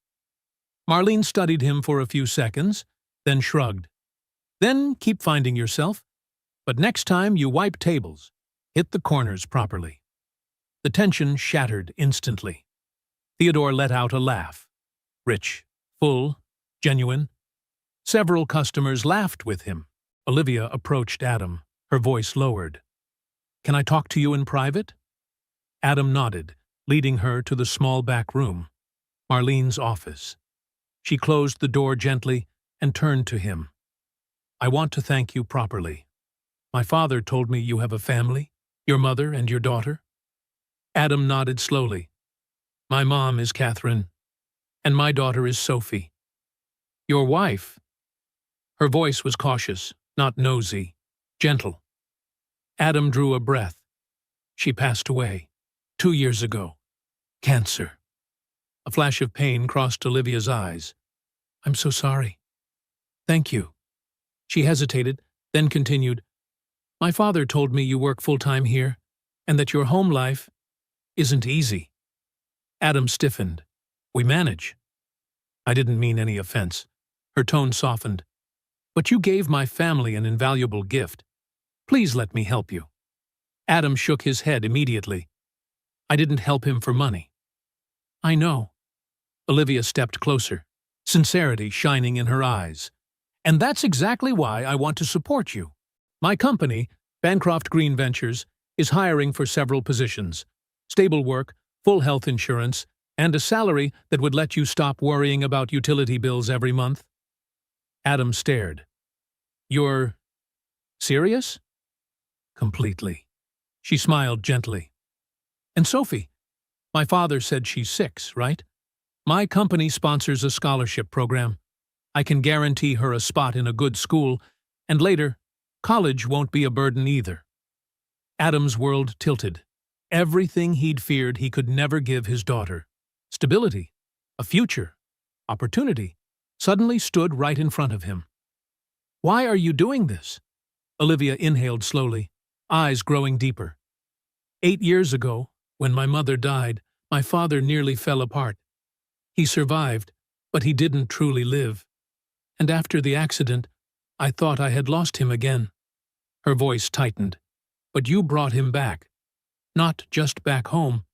Marlene studied him for a few seconds, then shrugged. Then keep finding yourself, but next time you wipe tables, hit the corners properly. The tension shattered instantly. Theodore let out a laugh. Rich, full, genuine. Several customers laughed with him. Olivia approached Adam, her voice lowered. Can I talk to you in private? Adam nodded, leading her to the small back room, Marlene's office. She closed the door gently and turned to him. I want to thank you properly. My father told me you have a family, your mother and your daughter. Adam nodded slowly. My mom is Catherine, and my daughter is Sophie. Your wife? Her voice was cautious, not nosy, gentle. Adam drew a breath. She passed away 2 years ago. Cancer. A flash of pain crossed Olivia's eyes. I'm so sorry. Thank you. She hesitated, then continued. My father told me you work full-time here, and that your home life isn't easy. Adam stiffened. We manage. I didn't mean any offense. Her tone softened. But you gave my family an invaluable gift. Please let me help you. Adam shook his head immediately. I didn't help him for money. I know. Olivia stepped closer, sincerity shining in her eyes. And that's exactly why I want to support you. My company, Bancroft Green Ventures, is hiring for several positions. Stable work, full health insurance, and a salary that would let you stop worrying about utility bills every month. Adam stared. You're serious? Completely. She smiled gently. And Sophie, my father said she's 6, right? My company sponsors a scholarship program. I can guarantee her a spot in a good school, and later, college won't be a burden either. Adam's world tilted. Everything he'd feared he could never give his daughter. Stability, a future, opportunity. suddenly stood right in front of him. "Why are you doing this?" Olivia inhaled slowly, eyes growing deeper. 8 years ago, when my mother died, my father nearly fell apart. He survived, but he didn't truly live. And after the accident, I thought I had lost him again." Her voice tightened. "But you brought him back. Not just back home,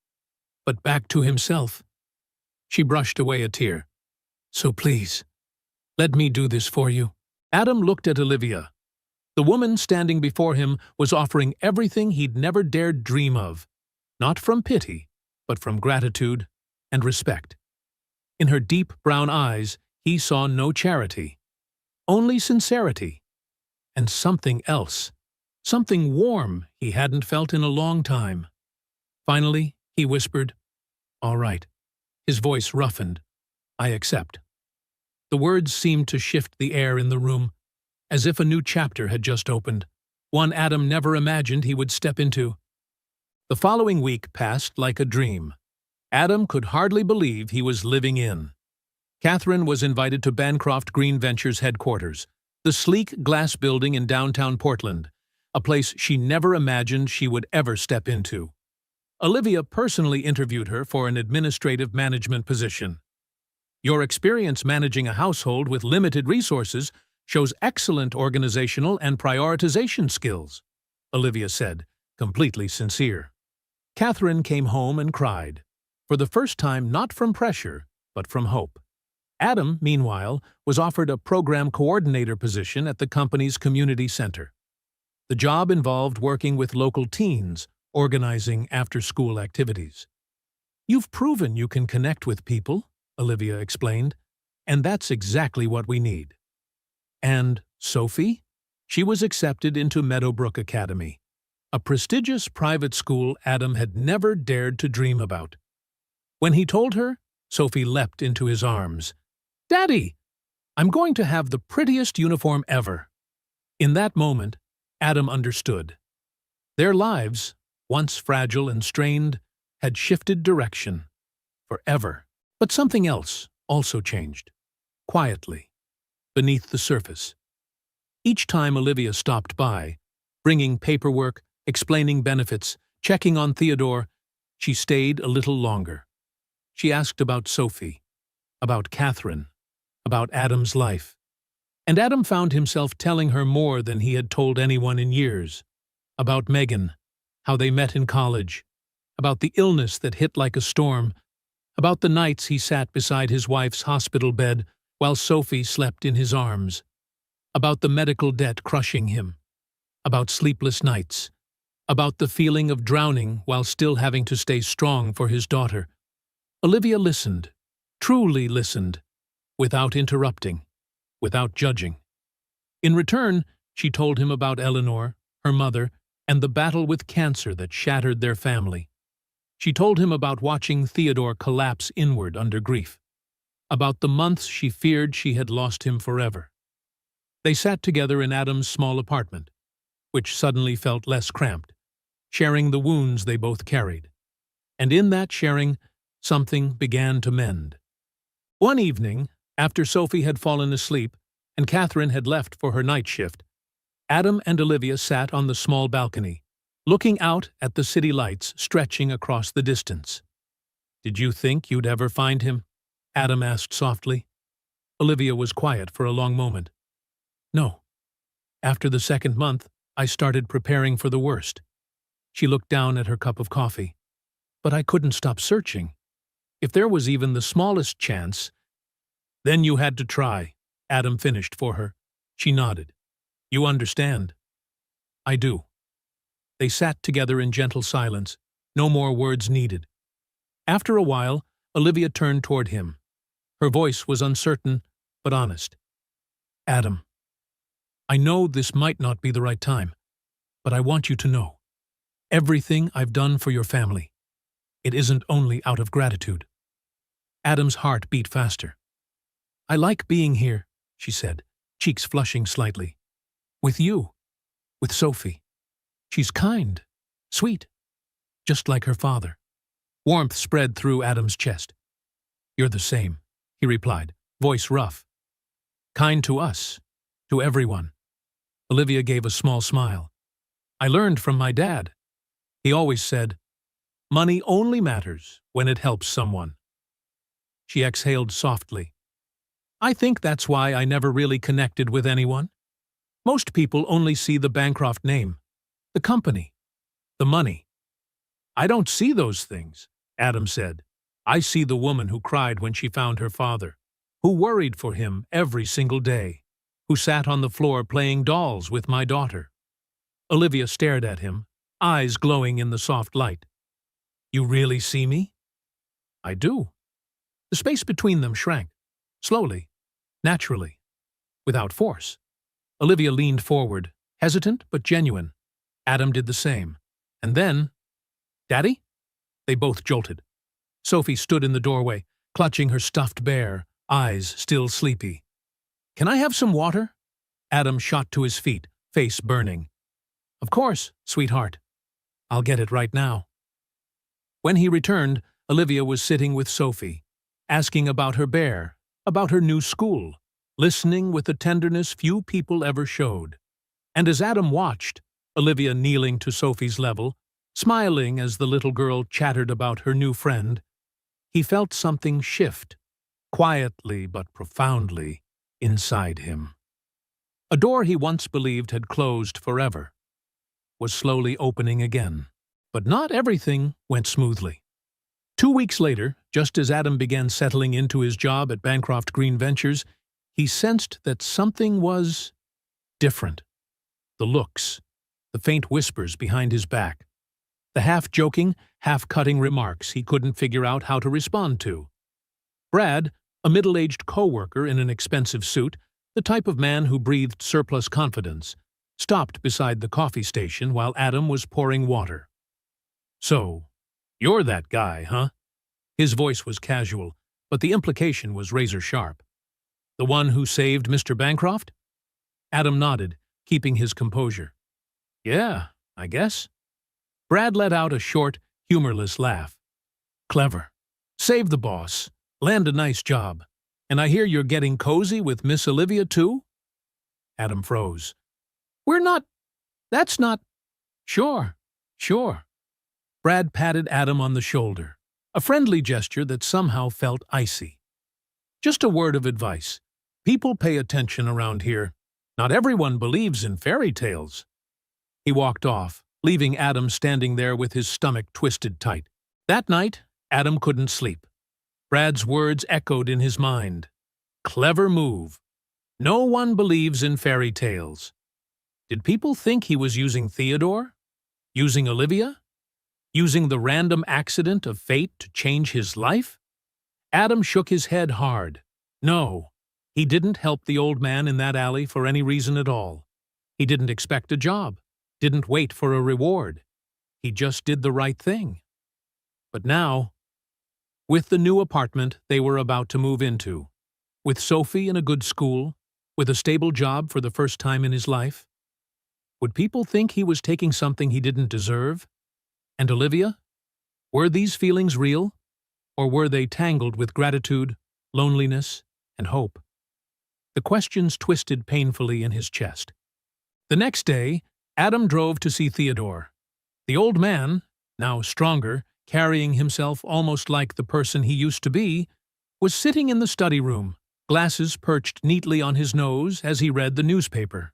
but back to himself." She brushed away a tear. "So please, let me do this for you." Adam looked at Olivia. The woman standing before him was offering everything he'd never dared dream of, not from pity, but from gratitude and respect. In her deep brown eyes, he saw no charity, only sincerity, and something else, something warm he hadn't felt in a long time. Finally, he whispered, "All right." His voice roughened. "I accept." The words seemed to shift the air in the room, as if a new chapter had just opened, one Adam never imagined he would step into. The following week passed like a dream. Adam could hardly believe he was living in. Catherine was invited to Bancroft Green Ventures headquarters, the sleek glass building in downtown Portland, a place she never imagined she would ever step into. Olivia personally interviewed her for an administrative management position. "Your experience managing a household with limited resources shows excellent organizational and prioritization skills," Olivia said, completely sincere. Catherine came home and cried, for the first time not from pressure, but from hope. Adam, meanwhile, was offered a program coordinator position at the company's community center. The job involved working with local teens, organizing after-school activities. "You've proven you can connect with people," Olivia explained, "and that's exactly what we need." And Sophie? She was accepted into Meadowbrook Academy, a prestigious private school Adam had never dared to dream about. When he told her, Sophie leapt into his arms. "Daddy, I'm going to have the prettiest uniform ever." In that moment, Adam understood. Their lives, once fragile and strained, had shifted direction. Forever. But something else also changed. Quietly. Beneath the surface. Each time Olivia stopped by, bringing paperwork, explaining benefits, checking on Theodore, she stayed a little longer. She asked about Sophie, about Catherine, about Adam's life. And Adam found himself telling her more than he had told anyone in years. About Megan, how they met in college, about the illness that hit like a storm, about the nights he sat beside his wife's hospital bed while Sophie slept in his arms, about the medical debt crushing him, about sleepless nights, about the feeling of drowning while still having to stay strong for his daughter. Olivia listened, truly listened, without interrupting, without judging. In return, she told him about Eleanor, her mother, and the battle with cancer that shattered their family. She told him about watching Theodore collapse inward under grief, about the months she feared she had lost him forever. They sat together in Adam's small apartment, which suddenly felt less cramped, sharing the wounds they both carried. And in that sharing, something began to mend. One evening, after Sophie had fallen asleep and Catherine had left for her night shift, Adam and Olivia sat on the small balcony, looking out at the city lights stretching across the distance. "Did you think you'd ever find him?" Adam asked softly. Olivia was quiet for a long moment. "No. After the second month, I started preparing for the worst." She looked down at her cup of coffee. "But I couldn't stop searching. If there was even the smallest chance—" "Then you had to try," Adam finished for her. She nodded. "You understand?" "I do." They sat together in gentle silence, no more words needed. After a while, Olivia turned toward him. Her voice was uncertain, but honest. "Adam, I know this might not be the right time, but I want you to know. Everything I've done for your family, it isn't only out of gratitude." Adam's heart beat faster. "I like being here," she said, cheeks flushing slightly. "With you. With Sophie. She's kind, sweet, just like her father." Warmth spread through Adam's chest. "You're the same," he replied, voice rough. kind to us, to everyone. Olivia gave a small smile. I learned from my dad. He always said, money only matters when it helps someone. She exhaled softly. I think that's why I never really connected with anyone. Most people only see the Bancroft name, the company, the money. I don't see those things, Adam said. I see the woman who cried when she found her father, who worried for him every single day, who sat on the floor playing dolls with my daughter. Olivia stared at him, eyes glowing in the soft light. You really see me? I do. The space between them shrank, slowly, naturally, without force. Olivia leaned forward, hesitant but genuine. Adam did the same. And then, Daddy? They both jolted. Sophie stood in the doorway, clutching her stuffed bear, eyes still sleepy. Can I have some water? Adam shot to his feet, face burning. Of course, sweetheart. I'll get it right now. When he returned, Olivia was sitting with Sophie, asking about her bear, about her new school, listening with a tenderness few people ever showed. And as Adam watched, Olivia kneeling to Sophie's level, smiling as the little girl chattered about her new friend, he felt something shift, quietly but profoundly, inside him. A door he once believed had closed forever was slowly opening again. But not everything went smoothly. 2 weeks later, just as Adam began settling into his job at Bancroft Green Ventures, he sensed that something was different. The looks, the faint whispers behind his back, the half-joking, half-cutting remarks he couldn't figure out how to respond to. Brad, a middle-aged co-worker in an expensive suit, the type of man who breathed surplus confidence, stopped beside the coffee station while Adam was pouring water. So, you're that guy, huh? His voice was casual, but the implication was razor-sharp. The one who saved Mr. Bancroft? Adam nodded, keeping his composure. Yeah, I guess. Brad let out a short, humorless laugh. Clever. Save the boss. Land a nice job. And I hear you're getting cozy with Miss Olivia, too? Adam froze. That's not... Sure. Brad patted Adam on the shoulder, a friendly gesture that somehow felt icy. Just a word of advice. People pay attention around here. Not everyone believes in fairy tales. He walked off, leaving Adam standing there with his stomach twisted tight. That night, Adam couldn't sleep. Brad's words echoed in his mind. Clever move. No one believes in fairy tales. Did people think he was using Theodore? Using Olivia? Using the random accident of fate to change his life? Adam shook his head hard. No, he didn't help the old man in that alley for any reason at all. He didn't expect a job, didn't wait for a reward. He just did the right thing. But now, with the new apartment they were about to move into, with Sophie in a good school, with a stable job for the first time in his life, would people think he was taking something he didn't deserve? And Olivia? Were these feelings real? Or were they tangled with gratitude, loneliness, and hope? The questions twisted painfully in his chest. The next day, Adam drove to see Theodore. The old man, now stronger, carrying himself almost like the person he used to be, was sitting in the study room, glasses perched neatly on his nose as he read the newspaper.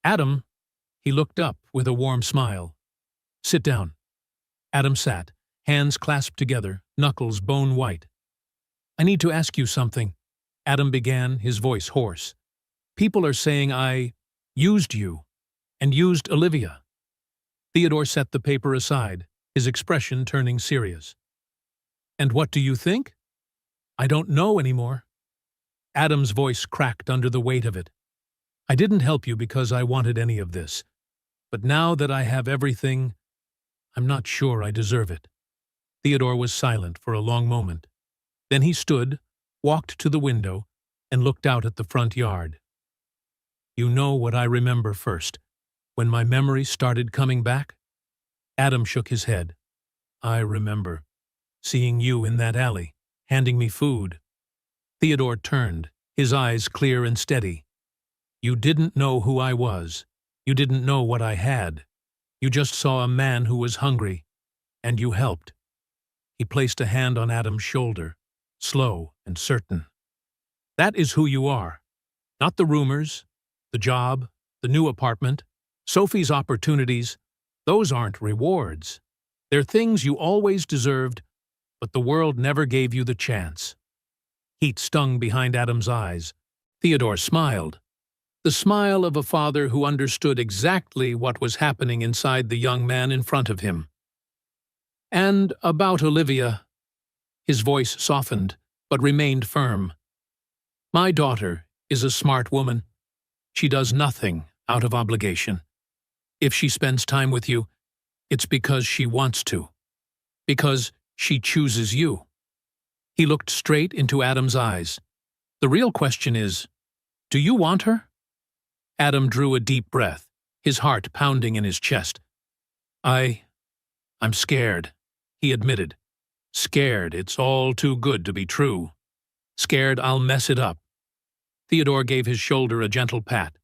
Adam, he looked up with a warm smile. Sit down. Adam sat, hands clasped together, knuckles bone white. I need to ask you something, Adam began, his voice hoarse. People are saying I used you and used Olivia. Theodore set the paper aside, his expression turning serious. And what do you think? I don't know anymore. Adam's voice cracked under the weight of it. I didn't help you because I wanted any of this. But now that I have everything, I'm not sure I deserve it. Theodore was silent for a long moment. Then he stood, walked to the window, and looked out at the front yard. You know what I remember first, when my memory started coming back? Adam shook his head. I remember seeing you in that alley, handing me food. Theodore turned, his eyes clear and steady. "You didn't know who I was. You didn't know what I had. You just saw a man who was hungry, and you helped." He placed a hand on Adam's shoulder, slow and certain. "That is who you are. Not the rumors, the job, the new apartment, Sophie's opportunities. Those aren't rewards. They're things you always deserved, but the world never gave you the chance." Heat stung behind Adam's eyes. Theodore smiled. The smile of a father who understood exactly what was happening inside the young man in front of him. "And about Olivia," his voice softened, but remained firm. "My daughter is a smart woman. She does nothing out of obligation. If she spends time with you, it's because she wants to. Because she chooses you." He looked straight into Adam's eyes. "The real question is, do you want her?" Adam drew a deep breath, his heart pounding in his chest. I'm scared," he admitted. "Scared it's all too good to be true. Scared I'll mess it up." Theodore gave his shoulder a gentle pat.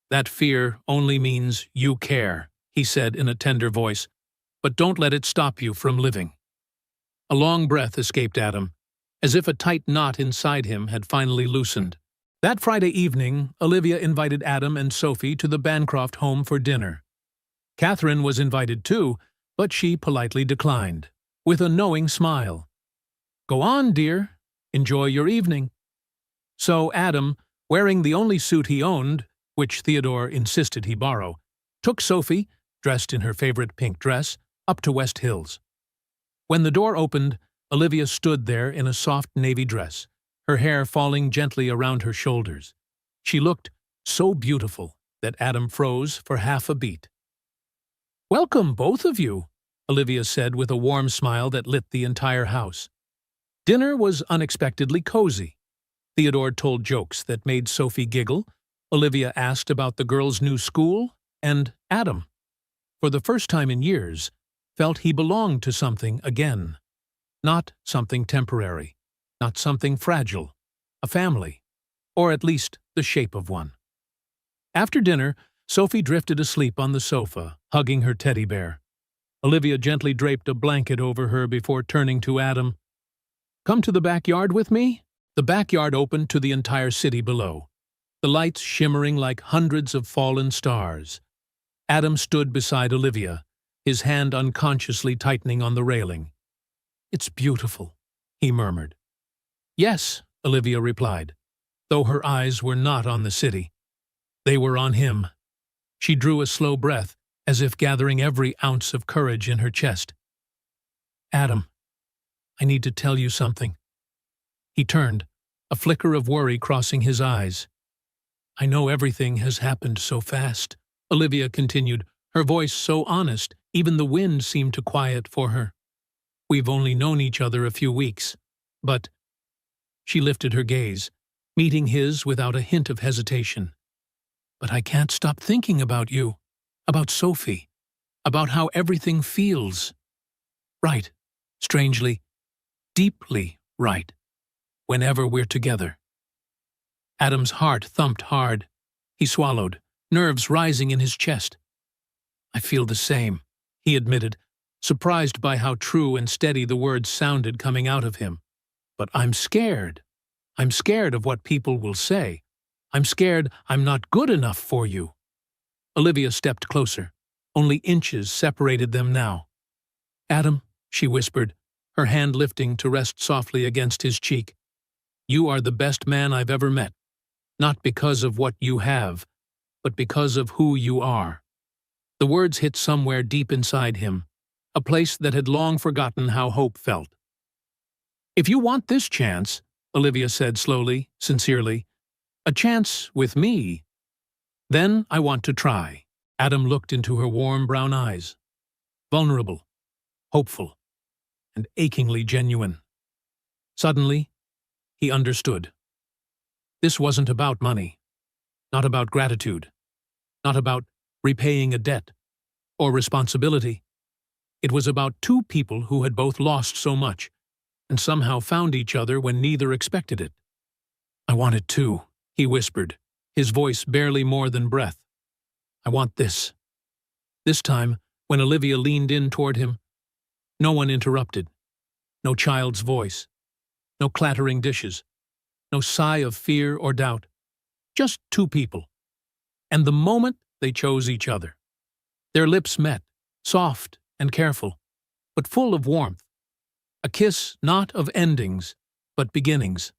"That fear only means you care," he said in a tender voice, "but don't let it stop you from living." A long breath escaped Adam, as if a tight knot inside him had finally loosened. That Friday evening, Olivia invited Adam and Sophie to the Bancroft home for dinner. Catherine was invited too, but she politely declined, with a knowing smile. "Go on, dear. Enjoy your evening." So Adam, wearing the only suit he owned, which Theodore insisted he borrow, took Sophie, dressed in her favorite pink dress, up to West Hills. When the door opened, Olivia stood there in a soft navy dress, her hair falling gently around her shoulders. She looked so beautiful that Adam froze for half a beat. "Welcome, both of you," Olivia said with a warm smile that lit the entire house. Dinner was unexpectedly cozy. Theodore told jokes that made Sophie giggle, Olivia asked about the girls' new school, and Adam, for the first time in years, felt he belonged to something again. Not something temporary, not something fragile, a family, or at least the shape of one. After dinner, Sophie drifted asleep on the sofa, hugging her teddy bear. Olivia gently draped a blanket over her before turning to Adam. "Come to the backyard with me?" The backyard opened to the entire city below, the lights shimmering like hundreds of fallen stars. Adam stood beside Olivia, his hand unconsciously tightening on the railing. "It's beautiful," he murmured. "Yes," Olivia replied, though her eyes were not on the city. They were on him. She drew a slow breath, as if gathering every ounce of courage in her chest. "Adam, I need to tell you something." He turned, a flicker of worry crossing his eyes. "I know everything has happened so fast," Olivia continued, her voice so honest, even the wind seemed to quiet for her. "We've only known each other a few weeks, but—" She lifted her gaze, meeting his without a hint of hesitation. "But I can't stop thinking about you, about Sophie, about how everything feels. Right, strangely, deeply right, whenever we're together." Adam's heart thumped hard. He swallowed, nerves rising in his chest. "I feel the same," he admitted, surprised by how true and steady the words sounded coming out of him. "But I'm scared. I'm scared of what people will say. I'm scared I'm not good enough for you." Olivia stepped closer. Only inches separated them now. "Adam," she whispered, her hand lifting to rest softly against his cheek, "you are the best man I've ever met, not because of what you have, but because of who you are." The words hit somewhere deep inside him, a place that had long forgotten how hope felt. "If you want this chance," Olivia said slowly, sincerely, "a chance with me, then I want to try." Adam looked into her warm brown eyes, vulnerable, hopeful, and achingly genuine. Suddenly, he understood. This wasn't about money, not about gratitude, not about repaying a debt or responsibility. It was about two people who had both lost so much and somehow found each other when neither expected it. I want it too, he whispered, his voice barely more than breath. I want this. This time, when Olivia leaned in toward him, no one interrupted. No child's voice. No clattering dishes. No sigh of fear or doubt. Just two people. And the moment they chose each other. Their lips met, soft and careful, but full of warmth. A kiss not of endings, but beginnings.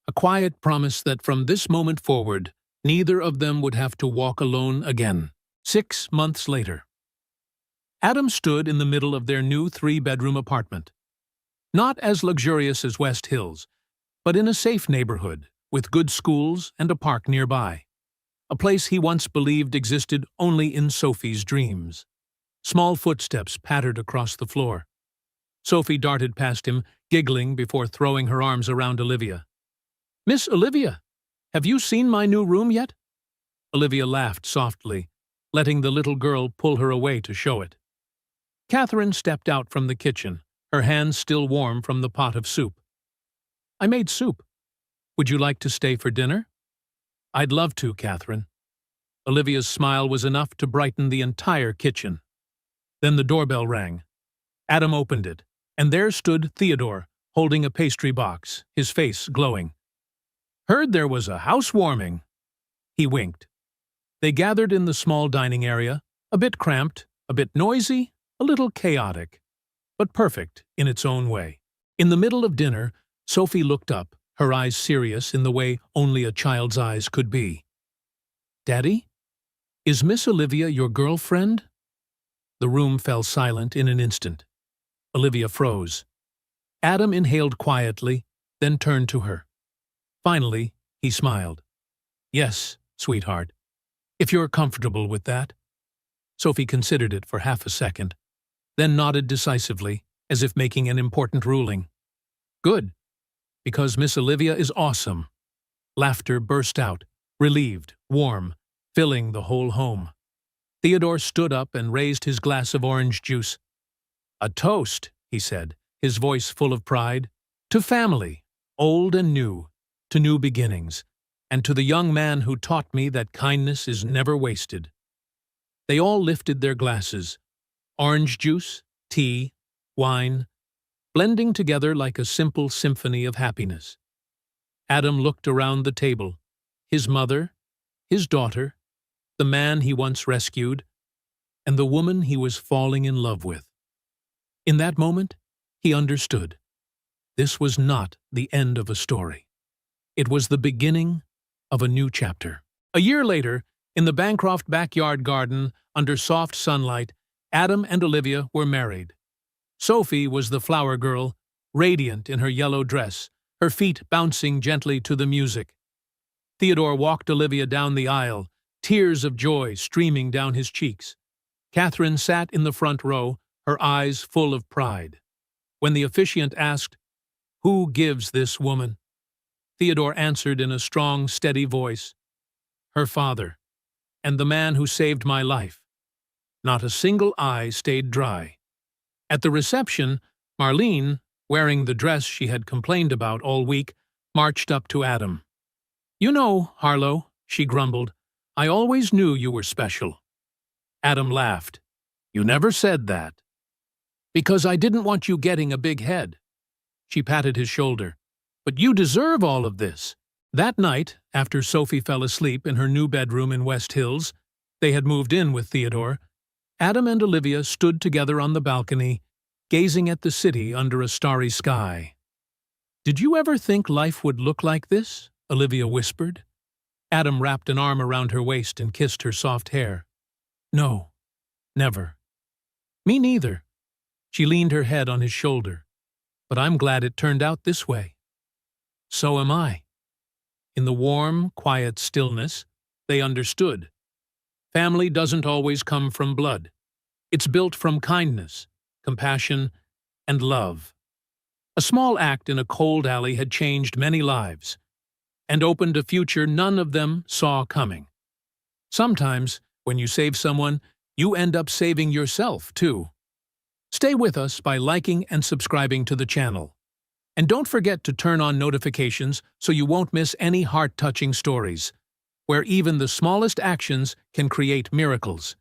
A quiet promise that from this moment forward, neither of them would have to walk alone again. 6 months later. Adam stood in the middle of their new 3-bedroom apartment. Not as luxurious as West Hills, but in a safe neighborhood, with good schools and a park nearby. A place he once believed existed only in Sophie's dreams. Small footsteps pattered across the floor. Sophie darted past him, giggling before throwing her arms around Olivia. "Miss Olivia, have you seen my new room yet?" Olivia laughed softly, letting the little girl pull her away to show it. Catherine stepped out from the kitchen, her hands still warm from the pot of soup. "I made soup. Would you like to stay for dinner?" "I'd love to, Catherine." Olivia's smile was enough to brighten the entire kitchen. Then the doorbell rang. Adam opened it, and there stood Theodore, holding a pastry box, his face glowing. "Heard there was a housewarming." He winked. They gathered in the small dining area, a bit cramped, a bit noisy, a little chaotic, but perfect in its own way. In the middle of dinner, Sophie looked up, her eyes serious in the way only a child's eyes could be. "Daddy, is Miss Olivia your girlfriend?" The room fell silent in an instant. Olivia froze. Adam inhaled quietly, then turned to her. Finally, he smiled. "Yes, sweetheart, if you're comfortable with that." Sophie considered it for half a second, then nodded decisively, as if making an important ruling. "Good, because Miss Olivia is awesome." Laughter burst out, relieved, warm, filling the whole home. Theodore stood up and raised his glass of orange juice. "A toast," he said, his voice full of pride, "to family, old and new, to new beginnings, and to the young man who taught me that kindness is never wasted." They all lifted their glasses. Orange juice, tea, wine, blending together like a simple symphony of happiness. Adam looked around the table. His mother, his daughter, the man he once rescued, and the woman he was falling in love with. In that moment, he understood. This was not the end of a story. It was the beginning of a new chapter. A year later, in the Bancroft backyard garden, under soft sunlight, Adam and Olivia were married. Sophie was the flower girl, radiant in her yellow dress, her feet bouncing gently to the music. Theodore walked Olivia down the aisle, tears of joy streaming down his cheeks. Catherine sat in the front row, her eyes full of pride. When the officiant asked, "Who gives this woman?" Theodore answered in a strong, steady voice, "Her father, and the man who saved my life." Not a single eye stayed dry. At the reception, Marlene, wearing the dress she had complained about all week, marched up to Adam. "You know, Harlow," she grumbled, "I always knew you were special." Adam laughed. "You never said that." "Because I didn't want you getting a big head." She patted his shoulder. "But you deserve all of this." That night, after Sophie fell asleep in her new bedroom in West Hills, they had moved in with Theodore, Adam and Olivia stood together on the balcony, gazing at the city under a starry sky. "Did you ever think life would look like this?" Olivia whispered. Adam wrapped an arm around her waist and kissed her soft hair. "No, never." "Me neither." She leaned her head on his shoulder. "But I'm glad it turned out this way." "So am I." In the warm, quiet stillness, they understood. Family doesn't always come from blood. It's built from kindness, compassion, and love. A small act in a cold alley had changed many lives, and opened a future none of them saw coming. Sometimes, when you save someone, you end up saving yourself, too. Stay with us by liking and subscribing to the channel. And don't forget to turn on notifications so you won't miss any heart-touching stories, where even the smallest actions can create miracles.